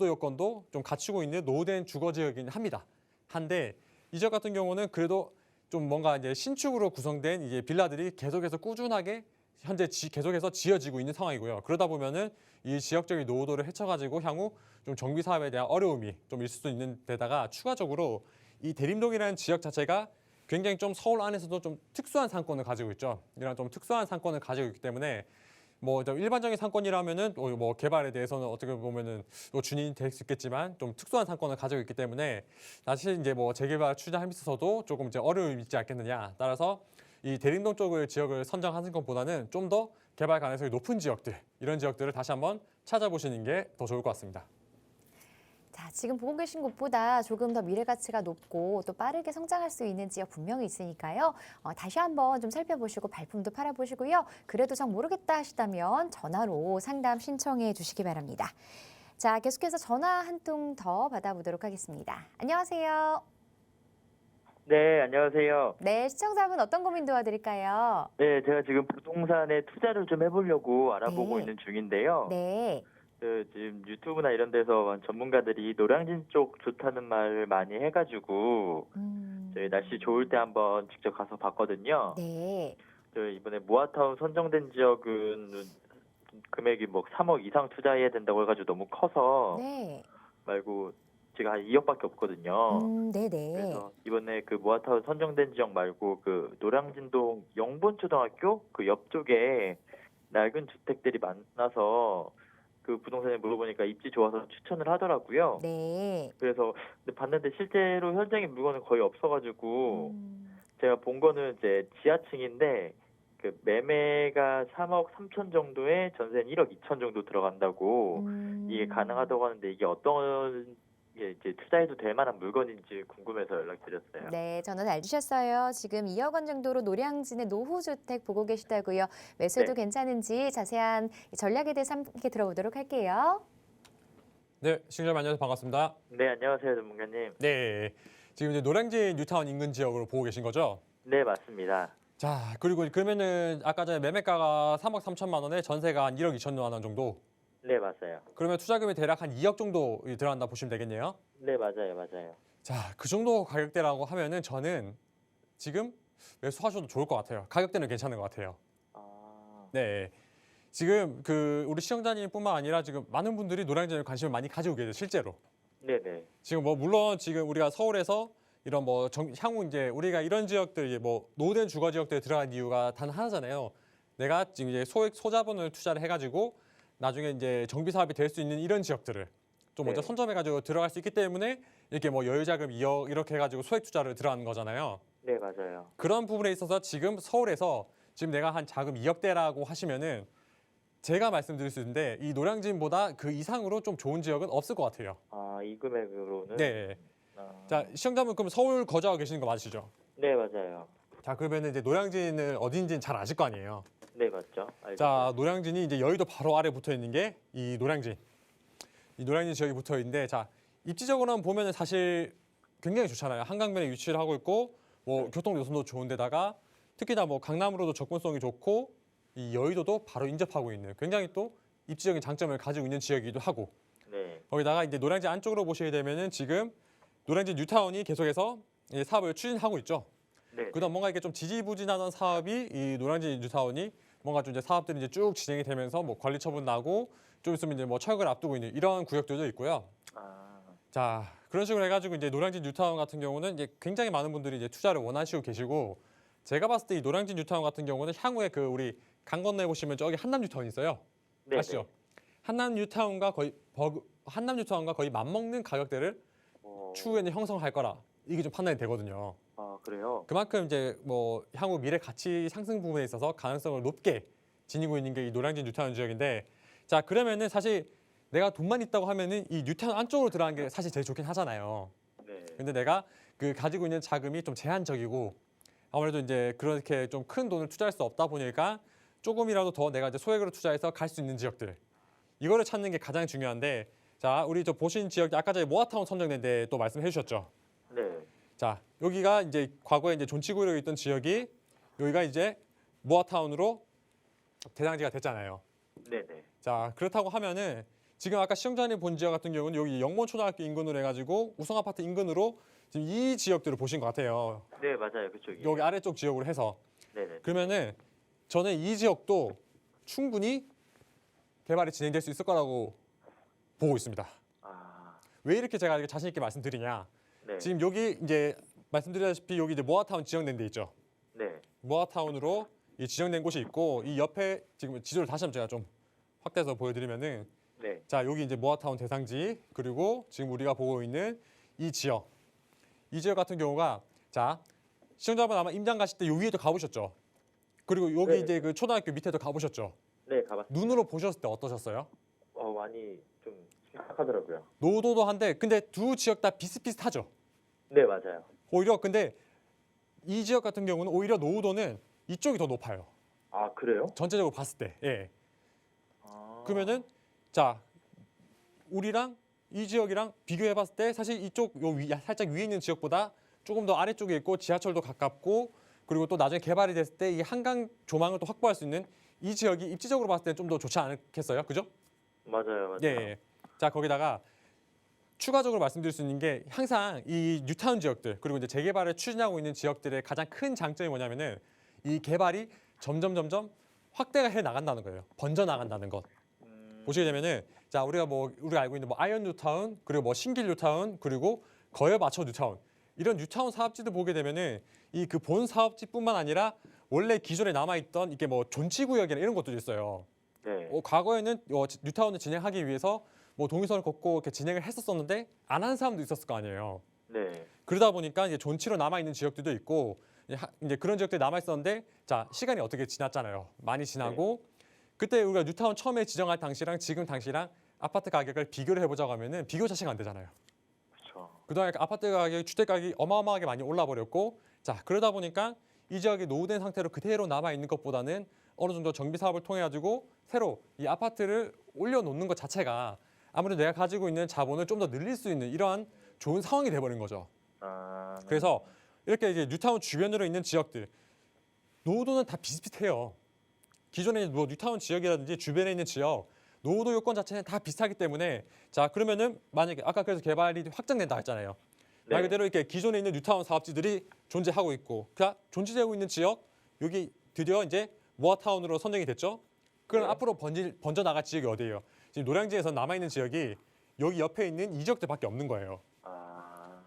여건도 좀 갖추고 있는 노후된 주거 지역이긴 합니다. 한데 이 지역 같은 경우는 그래도 좀 뭔가 이제 신축으로 구성된 이제 빌라들이 계속해서 꾸준하게 현재 계속해서 지어지고 있는 상황이고요. 그러다 보면은 이 지역적인 노후도를 헤쳐가지고 향후 좀 정비 사업에 대한 어려움이 좀 있을 수 있는 데다가 추가적으로 이 대림동이라는 지역 자체가 굉장히 좀 서울 안에서도 좀 특수한 상권을 가지고 있죠. 이런 좀 특수한 상권을 가지고 있기 때문에 뭐 일반적인 상권이라면은 뭐 개발에 대해서는 어떻게 보면은 또 준인이 될 수 있겠지만 좀 특수한 상권을 가지고 있기 때문에 사실 이제 뭐 재개발 추진하면서도 조금 이제 어려움이 있지 않겠느냐. 따라서 이 대림동 쪽을 지역을 선정하는 것보다는 좀 더 개발 가능성이 높은 지역들 이런 지역들을 다시 한번 찾아보시는 게 더 좋을 것 같습니다. 자, 지금 보고 계신 곳보다 조금 더 미래 가치가 높고 또 빠르게 성장할 수 있는 지역 분명히 있으니까요. 다시 한번 좀 살펴보시고 발품도 팔아보시고요. 그래도 정 모르겠다 하시다면 전화로 상담 신청해 주시기 바랍니다. 자, 계속해서 전화 한 통 더 받아보도록 하겠습니다. 안녕하세요. 네, 안녕하세요. 네, 시청자분 어떤 고민 도와드릴까요? 네, 제가 지금 부동산에 투자를 좀 해보려고 알아보고 네. 있는 중인데요. 네. 지금 유튜브나 이런 데서 전문가들이 노량진 쪽 좋다는 말을 많이 해가지고 저희 날씨 좋을 때 한번 직접 가서 봤거든요. 네. 이번에 모아타운 선정된 지역은 금액이 뭐 3억 이상 투자해야 된다고 해가지고 너무 커서 네. 말고 제가 한 2억밖에 없거든요. 네네. 그래서 이번에 그 모아타운 선정된 지역 말고 그 노량진동 영본초등학교 그 옆쪽에 낡은 주택들이 많아서 그 부동산에 물어보니까 입지 좋아서 추천을 하더라고요. 네. 그래서 근데 봤는데 실제로 현장에 물건은 거의 없어가지고 제가 본 거는 이제 지하층인데 그 매매가 3억 3천 정도에 전세는 1억 2천 정도 들어간다고 이게 가능하다고 하는데 이게 어떤 이제 투자해도 될 만한 물건인지 궁금해서 연락드렸어요. 네, 전화 잘 주셨어요. 지금 2억 원 정도로 노량진의 노후주택 보고 계시다고요. 매수해도 네. 괜찮은지 자세한 전략에 대해서 함께 들어보도록 할게요. 네, 시청자님 안녕하세요. 반갑습니다. 네, 안녕하세요, 전문가님. 네, 지금 이제 노량진 뉴타운 인근 지역으로 보고 계신 거죠? 네, 맞습니다. 자, 그리고 그러면은 아까 전에 매매가가 3억 3천만 원에 전세가 한 1억 2천만 원 정도. 네, 맞아요. 그러면 투자금이 대략 한 2억 정도 들어간다 보시면 되겠네요. 네, 맞아요. 자, 그 정도 가격대라고 하면은 저는 지금 매수하셔도 좋을 것 같아요. 가격대는 괜찮은 것 같아요. 아, 네. 지금 우리 시청자님뿐만 아니라 지금 많은 분들이 노량진에 관심을 많이 가지고 계세요, 실제로. 네네. 지금 뭐 물론 지금 우리가 서울에서 이런 뭐 향후 이제 우리가 이런 지역들 이제 뭐 노후된 주거 지역들에 들어간 이유가 단 하나잖아요. 내가 지금 이제 소자본을 투자를 해가지고 나중에 이제 정비 사업이 될 수 있는 이런 지역들을 좀 먼저 네. 선점해가지고 들어갈 수 있기 때문에 이렇게 뭐 여유자금 2억 이렇게 해가지고 소액 투자를 들어가는 거잖아요. 네, 맞아요. 그런 부분에 있어서 지금 서울에서 지금 내가 한 자금 2억대라고 하시면은 제가 말씀드릴 수 있는데 이 노량진보다 그 이상으로 좀 좋은 지역은 없을 것 같아요. 아, 이 금액으로는? 네. 자, 시청자분 그럼 서울 거주하고 계시는 거 맞으시죠? 네, 맞아요. 자, 그러면 이제 노량진을 어딘지는 잘 아실 거 아니에요. 네, 맞죠. 알죠. 자, 노량진이 이제 여의도 바로 아래 붙어 있는 게 이 노량진. 이 노량진 지역이 붙어 있는데, 자, 입지적으로는 보면은 사실 굉장히 좋잖아요. 한강변에 위치를 하고 있고, 뭐 교통 노선도 좋은데다가 특히나 뭐 강남으로도 접근성이 좋고, 이 여의도도 바로 인접하고 있는 굉장히 또 입지적인 장점을 가지고 있는 지역이기도 하고, 네. 거기다가 이제 노량진 안쪽으로 보시게 되면은 지금 노량진 뉴타운이 계속해서 이제 사업을 추진하고 있죠. 네. 그다음 뭔가 이렇게 좀 지지부진하던 사업이 이 노량진 뉴타운이 뭔가 좀 이제 사업들이 이제 쭉 진행이 되면서 뭐 관리 처분 나고 좀 있으면 이제 뭐 철거를 앞두고 있는 이런 구역들도 있고요. 아, 자, 그런 식으로 해가지고 이제 노량진 뉴타운 같은 경우는 이제 굉장히 많은 분들이 이제 투자를 원하시고 계시고, 제가 봤을 때 이 노량진 뉴타운 같은 경우는 향후에 그 우리 강 건너에 보시면 저기 한남 뉴타운이 있어요. 네. 아시죠? 한남 뉴타운과 거의 맞먹는 가격대를 어, 추후에는 형성할 거라, 이게 좀 판단이 되거든요. 아, 그래요? 그만큼 이제 뭐 향후 미래 가치 상승 부분에 있어서 가능성을 높게 지니고 있는 게 이 노량진 뉴타운 지역인데, 자, 그러면은 사실 내가 돈만 있다고 하면은 이 뉴타운 안쪽으로 들어가는 게 사실 제일 좋긴 하잖아요. 네. 근데 내가 그 가지고 있는 자금이 좀 제한적이고 아무래도 이제 그렇게 좀 큰 돈을 투자할 수 없다 보니까 조금이라도 더 내가 이제 소액으로 투자해서 갈 수 있는 지역들, 이거를 찾는 게 가장 중요한데, 자, 우리 저 보신 지역 아까 전에 모아타운 선정된 데 또 말씀해 주셨죠. 네. 자, 여기가 이제 과거에 이제 존치구역에 있던 지역이 여기가 이제 모아타운으로 대상지가 됐잖아요. 네, 네. 자, 그렇다고 하면은 지금 아까 시청자님 본 지역 같은 경우는 여기 영mon초등학교 인근으로 해가지고 우성아파트 인근으로 지금 이 지역들을 보신 것 같아요. 네, 맞아요. 그쪽이. 여기 아래쪽 지역으로 해서. 네, 네. 그러면은 저는 이 지역도 충분히 개발이 진행될 수 있을 거라고 보고 있습니다. 아, 왜 이렇게 제가 이렇게 자신 있게 말씀드리냐? 네. 지금 여기 이제 말씀드렸다시피 여기 이제 모아타운 지정된 데 있죠. 네. 모아타운으로 이 지정된 곳이 있고, 이 옆에 지금 지도를 다시 한번 제가 좀 확대해서 보여드리면은, 네. 자, 여기 이제 모아타운 대상지, 그리고 지금 우리가 보고 있는 이 지역 같은 경우가, 자, 시청자분 아마 임장 가실 때 요 위에도 가보셨죠? 그리고 여기 네. 이제 그 초등학교 밑에도 가보셨죠? 네, 가봤습니다. 눈으로 보셨을 때 어떠셨어요? 많이 좀 심각하더라고요. 노도도 한데 근데 두 지역 다 비슷비슷하죠? 네, 맞아요. 오히려 근데 이 지역 같은 경우는 오히려 노후도는 이쪽이 더 높아요. 아, 그래요? 전체적으로 봤을 때. 예. 아, 그러면은 자, 우리랑 이 지역이랑 비교해 봤을 때 사실 이쪽 요 살짝 위에 있는 지역보다 조금 더 아래쪽에 있고 지하철도 가깝고, 그리고 또 나중에 개발이 됐을 때 이 한강 조망을 또 확보할 수 있는 이 지역이 입지적으로 봤을 때 좀 더 좋지 않겠어요? 그죠? 맞아요, 맞아요. 예, 예. 자, 거기다가 추가적으로 말씀드릴 수 있는 게, 항상 이 뉴타운 지역들 그리고 이제 재개발을 추진하고 있는 지역들의 가장 큰 장점이 뭐냐면은 이 개발이 점점 확대가 해 나간다는 거예요. 번져 나간다는 것. 보시게 되면은, 자, 우리가 알고 있는 뭐 아이언 뉴타운, 그리고 뭐 신길 뉴타운, 그리고 거여 마초 뉴타운, 이런 뉴타운 사업지들 보게 되면은 이 그 본 사업지뿐만 아니라 원래 기존에 남아 있던 이게 뭐 존치구역이나 이런 것들이 있어요. 네. 과거에는 뉴타운을 진행하기 위해서 뭐 동의선을 걷고 이렇게 진행을 했었었는데 안 한 사람도 있었을 거 아니에요. 네. 그러다 보니까 이제 존치로 남아 있는 지역들도 있고, 이제 그런 지역들이 남아 있었는데, 자, 시간이 어떻게 지났잖아요. 많이 지나고 그때 우리가 뉴타운 처음에 지정할 당시랑 지금 당시랑 아파트 가격을 비교를 해보자고 하면은 비교 자체가 안 되잖아요. 그렇죠. 그동안 아파트 가격, 주택 가격이 어마어마하게 많이 올라 버렸고, 자, 그러다 보니까 이 지역이 노후된 상태로 그대로 남아 있는 것보다는 어느 정도 정비 사업을 통해 가지고 새로 이 아파트를 올려놓는 것 자체가 아무래도 내가 가지고 있는 자본을 좀 더 늘릴 수 있는 이러한 좋은 상황이 돼버린 거죠. 아, 네. 그래서 이렇게 이제 뉴타운 주변으로 있는 지역들 노후도는 다 비슷비슷해요. 기존의 뭐 뉴타운 지역이라든지 주변에 있는 지역 노후도 요건 자체는 다 비슷하기 때문에, 자, 그러면은 만약에 아까 그래서 개발이 확장된다 했잖아요. 네. 말 그대로 이렇게 기존에 있는 뉴타운 사업지들이 존재하고 있고, 그러니까 존재되고 있는 지역 여기 드디어 이제 모아타운으로 선정이 됐죠. 그럼 네. 앞으로 번져 나갈 지역이 어디예요? 지금 노량진에서 남아 있는 지역이 여기 옆에 있는 이 지역들밖에 없는 거예요. 아,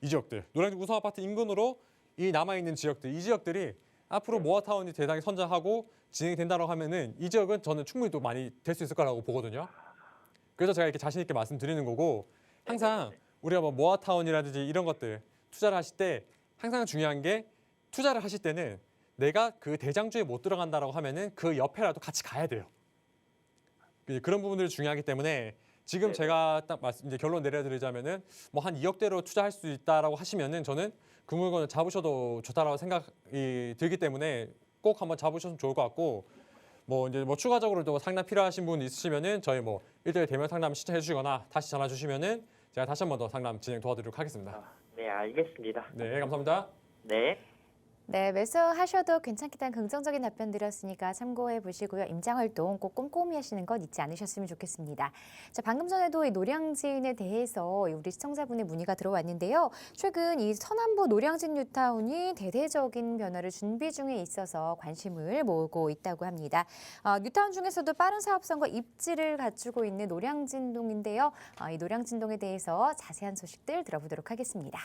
이 지역들, 노량진 우성 아파트 인근으로 이 남아 있는 지역들, 이 지역들이 앞으로 모아타운이 대상에 선정하고 진행된다고 하면은 이 지역은 저는 충분히 또 많이 될 수 있을 거라고 보거든요. 그래서 제가 이렇게 자신 있게 말씀드리는 거고, 항상 네네네. 우리가 뭐 모아타운이라든지 이런 것들 투자를 하실 때 항상 중요한 게, 투자를 하실 때는 내가 그 대장주에 못 들어간다라고 하면은 그 옆에라도 같이 가야 돼요. 그런 부분들이 중요하기 때문에 지금 네네. 제가 딱 이제 결론 내려드리자면은 뭐 한 2억대로 투자할 수 있다라고 하시면은 저는 그 물건을 잡으셔도 좋다라고 생각이 들기 때문에 꼭 한번 잡으셨으면 좋을 것 같고 뭐 이제 뭐 추가적으로도 상담 필요하신 분 있으시면은 저희 뭐 1대1 대면 상담 신청해 주시거나 다시 전화 주시면은 제가 다시 한 번 더 상담 진행 도와드리도록 하겠습니다. 네, 알겠습니다. 네, 감사합니다. 네. 네, 매수하셔도 괜찮겠다는 긍정적인 답변 드렸으니까 참고해 보시고요. 임장 활동 꼭 꼼꼼히 하시는 것 잊지 않으셨으면 좋겠습니다. 자, 방금 전에도 이 노량진에 대해서 우리 시청자분의 문의가 들어왔는데요. 최근 이 서남부 노량진 뉴타운이 대대적인 변화를 준비 중에 있어서 관심을 모으고 있다고 합니다. 뉴타운 중에서도 빠른 사업성과 입지를 갖추고 있는 노량진동인데요. 이 노량진동에 대해서 자세한 소식들 들어보도록 하겠습니다.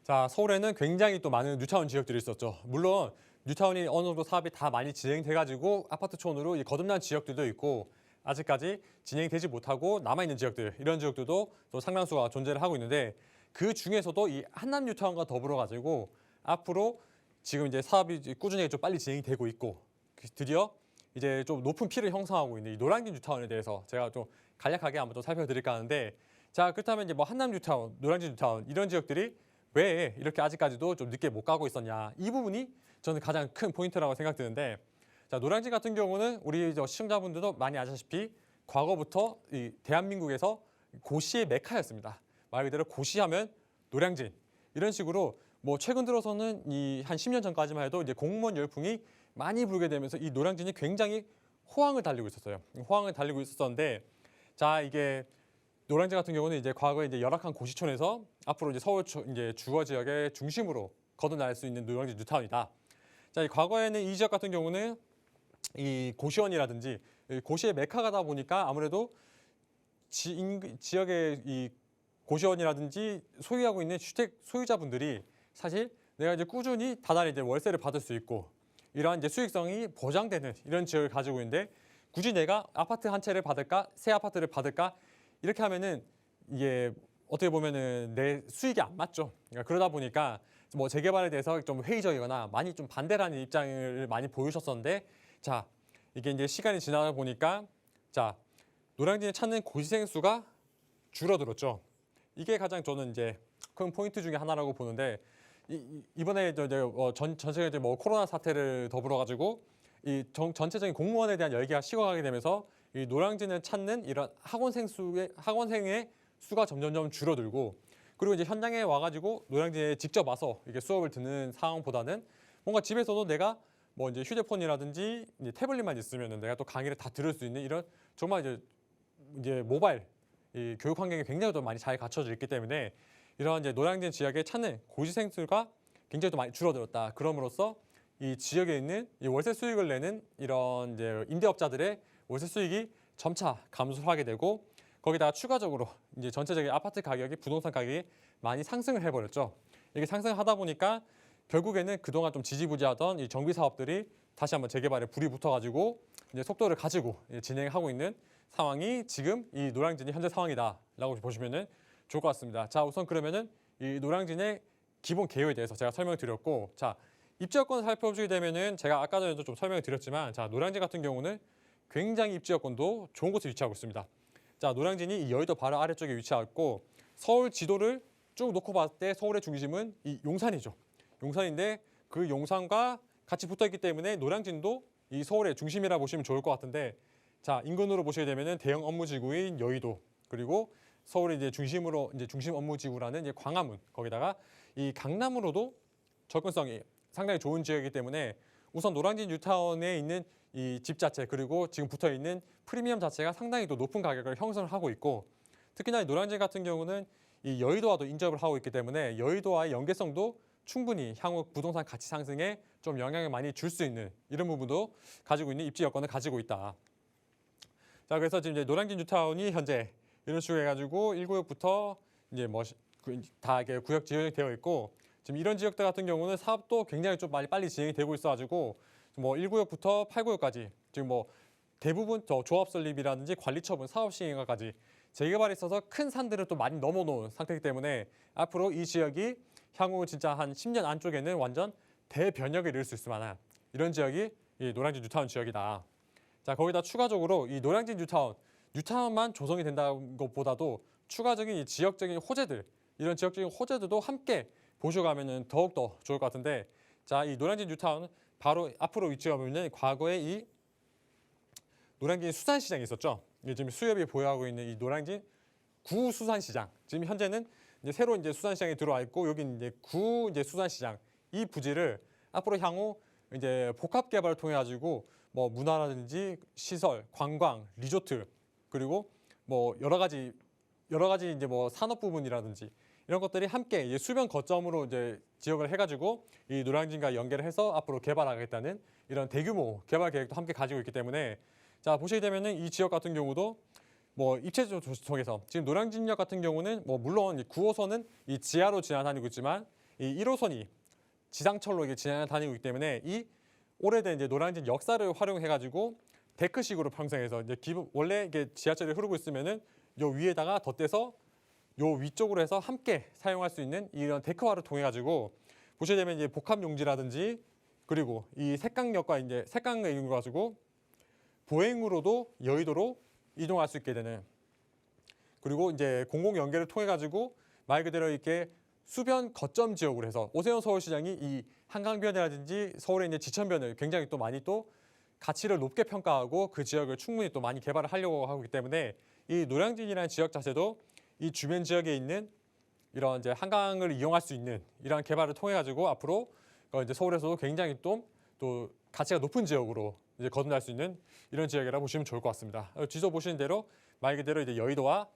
자, 서울에는 굉장히 또 많은 뉴타운 지역들이 있었죠. 물론 뉴타운이 어느 정도 사업이 다 많이 진행돼가지고 아파트촌으로 거듭난 지역들도 있고 아직까지 진행되지 못하고 남아있는 지역들, 이런 지역들도 또 상당수가 존재를 하고 있는데 그 중에서도 이 한남 뉴타운과 더불어가지고 앞으로 지금 이제 사업이 꾸준히 좀 빨리 진행이 되고 있고 드디어 이제 좀 높은 피를 형성하고 있는 이 노량진 뉴타운에 대해서 제가 좀 간략하게 한번 또 살펴드릴까 하는데 자, 그렇다면 이제 뭐 한남 뉴타운, 노량진 뉴타운 이런 지역들이 왜 이렇게 아직까지도 좀 늦게 못 가고 있었냐, 이 부분이 저는 가장 큰 포인트라고 생각드는데 자, 노량진 같은 경우는 우리 시청자분들도 많이 아시다시피 과거부터 이 대한민국에서 고시의 메카였습니다. 말 그대로 고시하면 노량진, 이런 식으로 뭐 최근 들어서는 이 한 10년 전까지만 해도 이제 공무원 열풍이 많이 불게 되면서 이 노량진이 굉장히 호황을 달리고 있었어요. 호황을 달리고 있었는데 자, 이게 노량진 같은 경우는 이제 과거에 이제 열악한 고시촌에서 앞으로 이제 서울 이제 주거 지역의 중심으로 거듭날 수 있는 노량진 뉴타운이다. 자, 이 과거에는 이 지역 같은 경우는 이 고시원이라든지 고시의 메카가다 보니까 아무래도 지역의 이 고시원이라든지 소유하고 있는 주택 소유자분들이 사실 내가 이제 꾸준히 다달이 이제 월세를 받을 수 있고 이러한 이제 수익성이 보장되는 이런 지역을 가지고 있는데 굳이 내가 아파트 한 채를 받을까, 새 아파트를 받을까, 이렇게 하면은 이게 어떻게 보면은 내 수익이 안 맞죠. 그러니까 그러다 보니까 뭐 재개발에 대해서 좀 회의적이거나 많이 좀 반대라는 입장을 많이 보이셨었는데 자, 이게 이제 시간이 지나다 보니까 자, 노량진에 찾는 고시생 수가 줄어들었죠. 이게 가장 저는 이제 큰 포인트 중에 하나라고 보는데 이번에 전 세계 뭐 코로나 사태를 더불어 가지고 이 전체적인 공무원에 대한 열기가 식어가게 되면서 이 노량진을 찾는 이런 학원생의 수가 점점점 줄어들고 그리고 이제 현장에 와가지고 노량진에 직접 와서 이게 수업을 듣는 상황보다는 뭔가 집에서도 내가 뭐 이제 휴대폰이라든지 이제 태블릿만 있으면은 내가 또 강의를 다 들을 수 있는 이런 정말 이제 모바일 이 교육 환경이 굉장히 또 많이 잘 갖춰져 있기 때문에 이런 이제 노량진 지역에 찾는 고시생 수가 굉장히 또 많이 줄어들었다. 그럼으로써 이 지역에 있는 이 월세 수익을 내는 이런 이제 임대업자들의 월세 수익이 점차 감소를 하게 되고 거기다가 추가적으로 이제 전체적인 아파트 가격이 부동산 가격이 많이 상승을 해버렸죠. 이게 상승하다 보니까 결국에는 그동안 좀 지지부지하던 이 정비 사업들이 다시 한번 재개발에 불이 붙어가지고 이제 속도를 가지고 이제 진행하고 있는 상황이 지금 이 노량진이 현재 상황이다라고 보시면은 좋을 것 같습니다. 자, 우선 그러면은 이 노량진의 기본 개요에 대해서 제가 설명드렸고, 자, 입지여건을 살펴보게 되면은 제가 아까 전에도 좀 설명을 드렸지만, 자, 노량진 같은 경우는 굉장히 입지여건도 좋은 곳에 위치하고 있습니다. 자, 노량진이 이 여의도 바로 아래쪽에 위치하고 서울 지도를 쭉 놓고 봤을 때 서울의 중심은 이 용산이죠. 용산인데 그 용산과 같이 붙어있기 때문에 노량진도 이 서울의 중심이라 보시면 좋을 것 같은데, 자, 인근으로 보시게 되면은 대형 업무지구인 여의도, 그리고 서울의 이제 중심으로 이제 중심 업무지구라는 이제 광화문, 거기다가 이 강남으로도 접근성이 상당히 좋은 지역이기 때문에 우선 노량진 뉴타운에 있는 이 집 자체, 그리고 지금 붙어 있는 프리미엄 자체가 상당히 또 높은 가격을 형성을 하고 있고, 특히나 이 노량진 같은 경우는 이 여의도와도 인접을 하고 있기 때문에 여의도와의 연계성도 충분히 향후 부동산 가치 상승에 좀 영향을 많이 줄 수 있는 이런 부분도 가지고 있는 입지 여건을 가지고 있다. 자, 그래서 지금 이제 노량진 뉴타운이 현재 이런 식으로 해가지고 1구역부터 이제 뭐 다 이렇게 구역 지정이 되어 있고, 지금 이런 지역들 같은 경우는 사업도 굉장히 좀 빨리 진행이 되고 있어가지고 뭐 1구역부터 8구역까지 지금 뭐 대부분 더 조합 설립이라든지 관리 처분, 사업 시행까지 재개발에 있어서 큰 산들을 또 많이 넘어놓은 상태이기 때문에 앞으로 이 지역이 향후 진짜 한 10년 안쪽에는 완전 대변혁을 이룰 수 있을 만한 이런 지역이 이 노량진 뉴타운 지역이다. 자, 거기다 추가적으로 이 노량진 뉴타운만 조성이 된다는 것보다도 추가적인 이 지역적인 호재들, 이런 지역적인 호재들도 함께 보셔가면은 더욱더 좋을 것 같은데, 자, 이 노량진 뉴타운 바로 앞으로 위치가 보면은 과거에 이 노량진 수산시장이 있었죠. 이게 지금 수협이 보유하고 있는 이 노량진 구수산시장. 지금 현재는 이제 새로 이제 수산시장이 들어와 있고, 여기 이제 구 이제 수산시장 이 부지를 앞으로 향후 이제 복합 개발을 통해 가지고 뭐 문화라든지 시설, 관광, 리조트, 그리고 뭐 여러 가지 이제 뭐 산업 부분이라든지 이런 것들이 함께 이제 수변 거점으로 이제 지역을 해가지고 이 노량진과 연계를 해서 앞으로 개발하겠다는 이런 대규모 개발 계획도 함께 가지고 있기 때문에, 자, 보시게 되면은 이 지역 같은 경우도 뭐 입체 조성에서 지금 노량진역 같은 경우는 뭐 물론 이 9호선은 이 지하로 지나다니고 있지만 이 1호선이 지상철로 이게 지나다니고 있기 때문에 이 오래된 이제 노량진 역사를 활용해가지고 데크식으로 형성해서 이제 원래 이게 지하철이 흐르고 있으면은 요 위에다가 덧대서 요 위쪽으로 해서 함께 사용할 수 있는 이런 데크화를 통해 가지고 보시게 되면 이제 복합 용지라든지, 그리고 이 색강역과 이제 색강을 이용해 가지고 보행으로도 여의도로 이동할 수 있게 되는, 그리고 이제 공공 연계를 통해 가지고 말 그대로 이렇게 수변 거점 지역으로 해서 오세훈 서울시장이 이 한강변이라든지 서울의 이제 지천변을 굉장히 또 많이 또 가치를 높게 평가하고 그 지역을 충분히 또 많이 개발을 하려고 하고 있기 때문에 이 노량진이라는 지역 자체도 이 주변 지역에 있는 이런 이제 한강을 이용할 수 있는 이러한 개발을 통해 가지고 앞으로 이제 서울에서도 굉장히 또 가치가 높은 지역으로 이제 거듭날 수 있는 이런 지역이라 보시면 좋을 것 같습니다. 지도 보시는 대로 말 그대로 이제 여의도와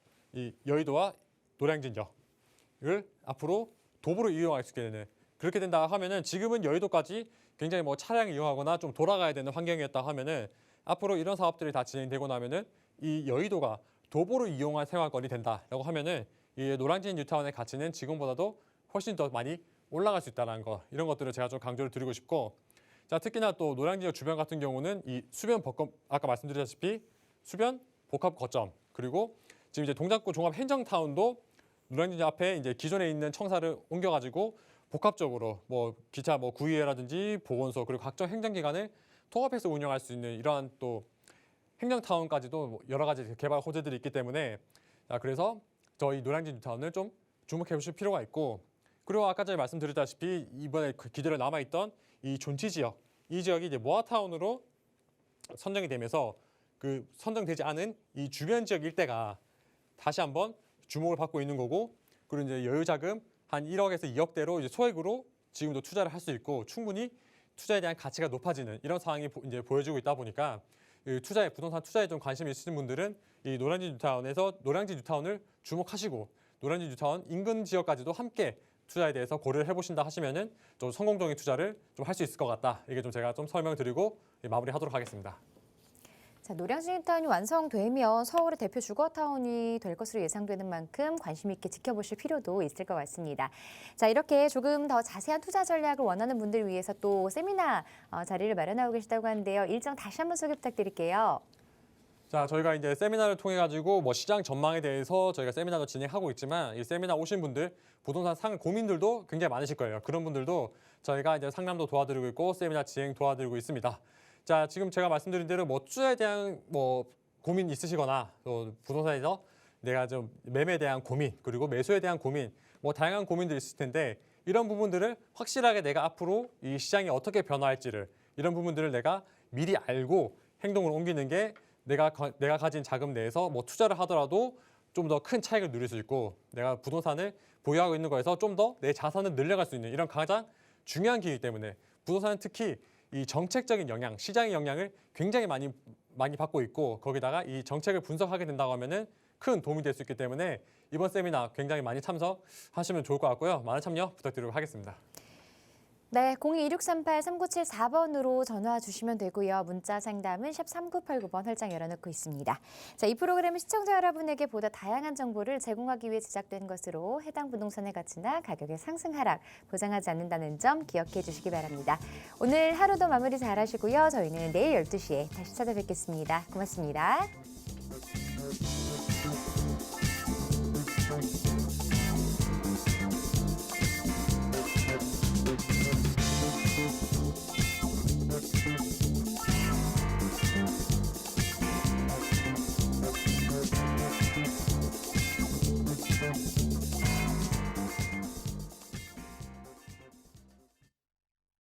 노량진역을 앞으로 도보로 이용할 수 있게 되는, 그렇게 된다 하면은 지금은 여의도까지 굉장히 뭐 차량을 이용하거나 좀 돌아가야 되는 환경이었다 하면은 앞으로 이런 사업들이 다 진행되고 나면은 이 여의도가 도보로 이용할 생활권이 된다라고 하면은 이 노량진 뉴타운의 가치는 지금보다도 훨씬 더 많이 올라갈 수 있다는 거, 이런 것들을 제가 좀 강조를 드리고 싶고, 자, 특히나 또 노량진 주변 같은 경우는 이 수변 복합, 아까 말씀드렸다시피 수변 복합 거점, 그리고 지금 이제 동작구 종합 행정타운도 노량진 앞에 이제 기존에 있는 청사를 옮겨가지고 복합적으로 뭐 기차 뭐 구의회라든지 보건소 그리고 각종 행정기관을 통합해서 운영할 수 있는 이러한 또 행정타운까지도 뭐 여러 가지 개발 호재들이 있기 때문에, 자, 그래서 저희 노량진 뉴타운을 좀 주목해 보실 필요가 있고, 그리고 아까 전에 말씀드렸다시피 이번에 기대로 남아있던 이 존치 지역, 이 지역이 이제 모아타운으로 선정이 되면서 그 선정되지 않은 이 주변 지역 일대가 다시 한번 주목을 받고 있는 거고, 그리고 이제 여유 자금 한 1억에서 2억대로 이제 소액으로 지금도 투자를 할 수 있고 충분히 투자에 대한 가치가 높아지는 이런 상황이 이제 보여지고 있다 보니까 부동산 투자에 좀 관심이 있으신 분들은 이 노량진 뉴타운을 주목하시고 노량진 뉴타운 인근 지역까지도 함께 투자에 대해서 고려를 해보신다 하시면은 좀 성공적인 투자를 좀 할 수 있을 것 같다. 이게 좀 제가 좀 설명드리고 마무리하도록 하겠습니다. 자, 노량진 뉴타운이 완성되면 서울의 대표 주거타운이 될 것으로 예상되는 만큼 관심 있게 지켜보실 필요도 있을 것 같습니다. 자, 이렇게 조금 더 자세한 투자 전략을 원하는 분들을 위해서 또 세미나 자리를 마련하고 계시다고 하는데요. 일정 다시 한번 소개 부탁드릴게요. 자, 저희가 이제 세미나를 통해 가지고 뭐 시장 전망에 대해서 저희가 세미나도 진행하고 있지만 이 세미나 오신 분들 부동산 상 고민들도 굉장히 많으실 거예요. 그런 분들도 저희가 이제 상담도 도와드리고 있고 세미나 진행 도와드리고 있습니다. 자, 지금 제가 말씀드린 대로 뭐 투자에 대한 뭐 고민 있으시거나 또 부동산에서 내가 좀 매매에 대한 고민, 그리고 매수에 대한 고민, 뭐 다양한 고민들이 있을 텐데 이런 부분들을 확실하게 내가 앞으로 이 시장이 어떻게 변화할지를, 이런 부분들을 내가 미리 알고 행동을 옮기는 게 내가 가진 자금 내에서 뭐 투자를 하더라도 좀 더 큰 차익을 누릴 수 있고 내가 부동산을 보유하고 있는 거에서 좀 더 내 자산을 늘려갈 수 있는 이런 가장 중요한 기회이기 때문에 부동산은 특히 이 정책적인 영향, 시장의 영향을 굉장히 많이 받고 있고 거기다가 이 정책을 분석하게 된다고 하면은 큰 도움이 될 수 있기 때문에 이번 세미나 굉장히 많이 참석하시면 좋을 것 같고요. 많은 참여 부탁드리도록 하겠습니다. 네, 02-2638-3974번으로 전화 주시면 되고요. 문자 상담은 샵 3989번 활짝 열어놓고 있습니다. 자, 이 프로그램은 시청자 여러분에게 보다 다양한 정보를 제공하기 위해 제작된 것으로 해당 부동산의 가치나 가격의 상승 하락 보장하지 않는다는 점 기억해 주시기 바랍니다. 오늘 하루도 마무리 잘 하시고요. 저희는 내일 12시에 다시 찾아뵙겠습니다. 고맙습니다.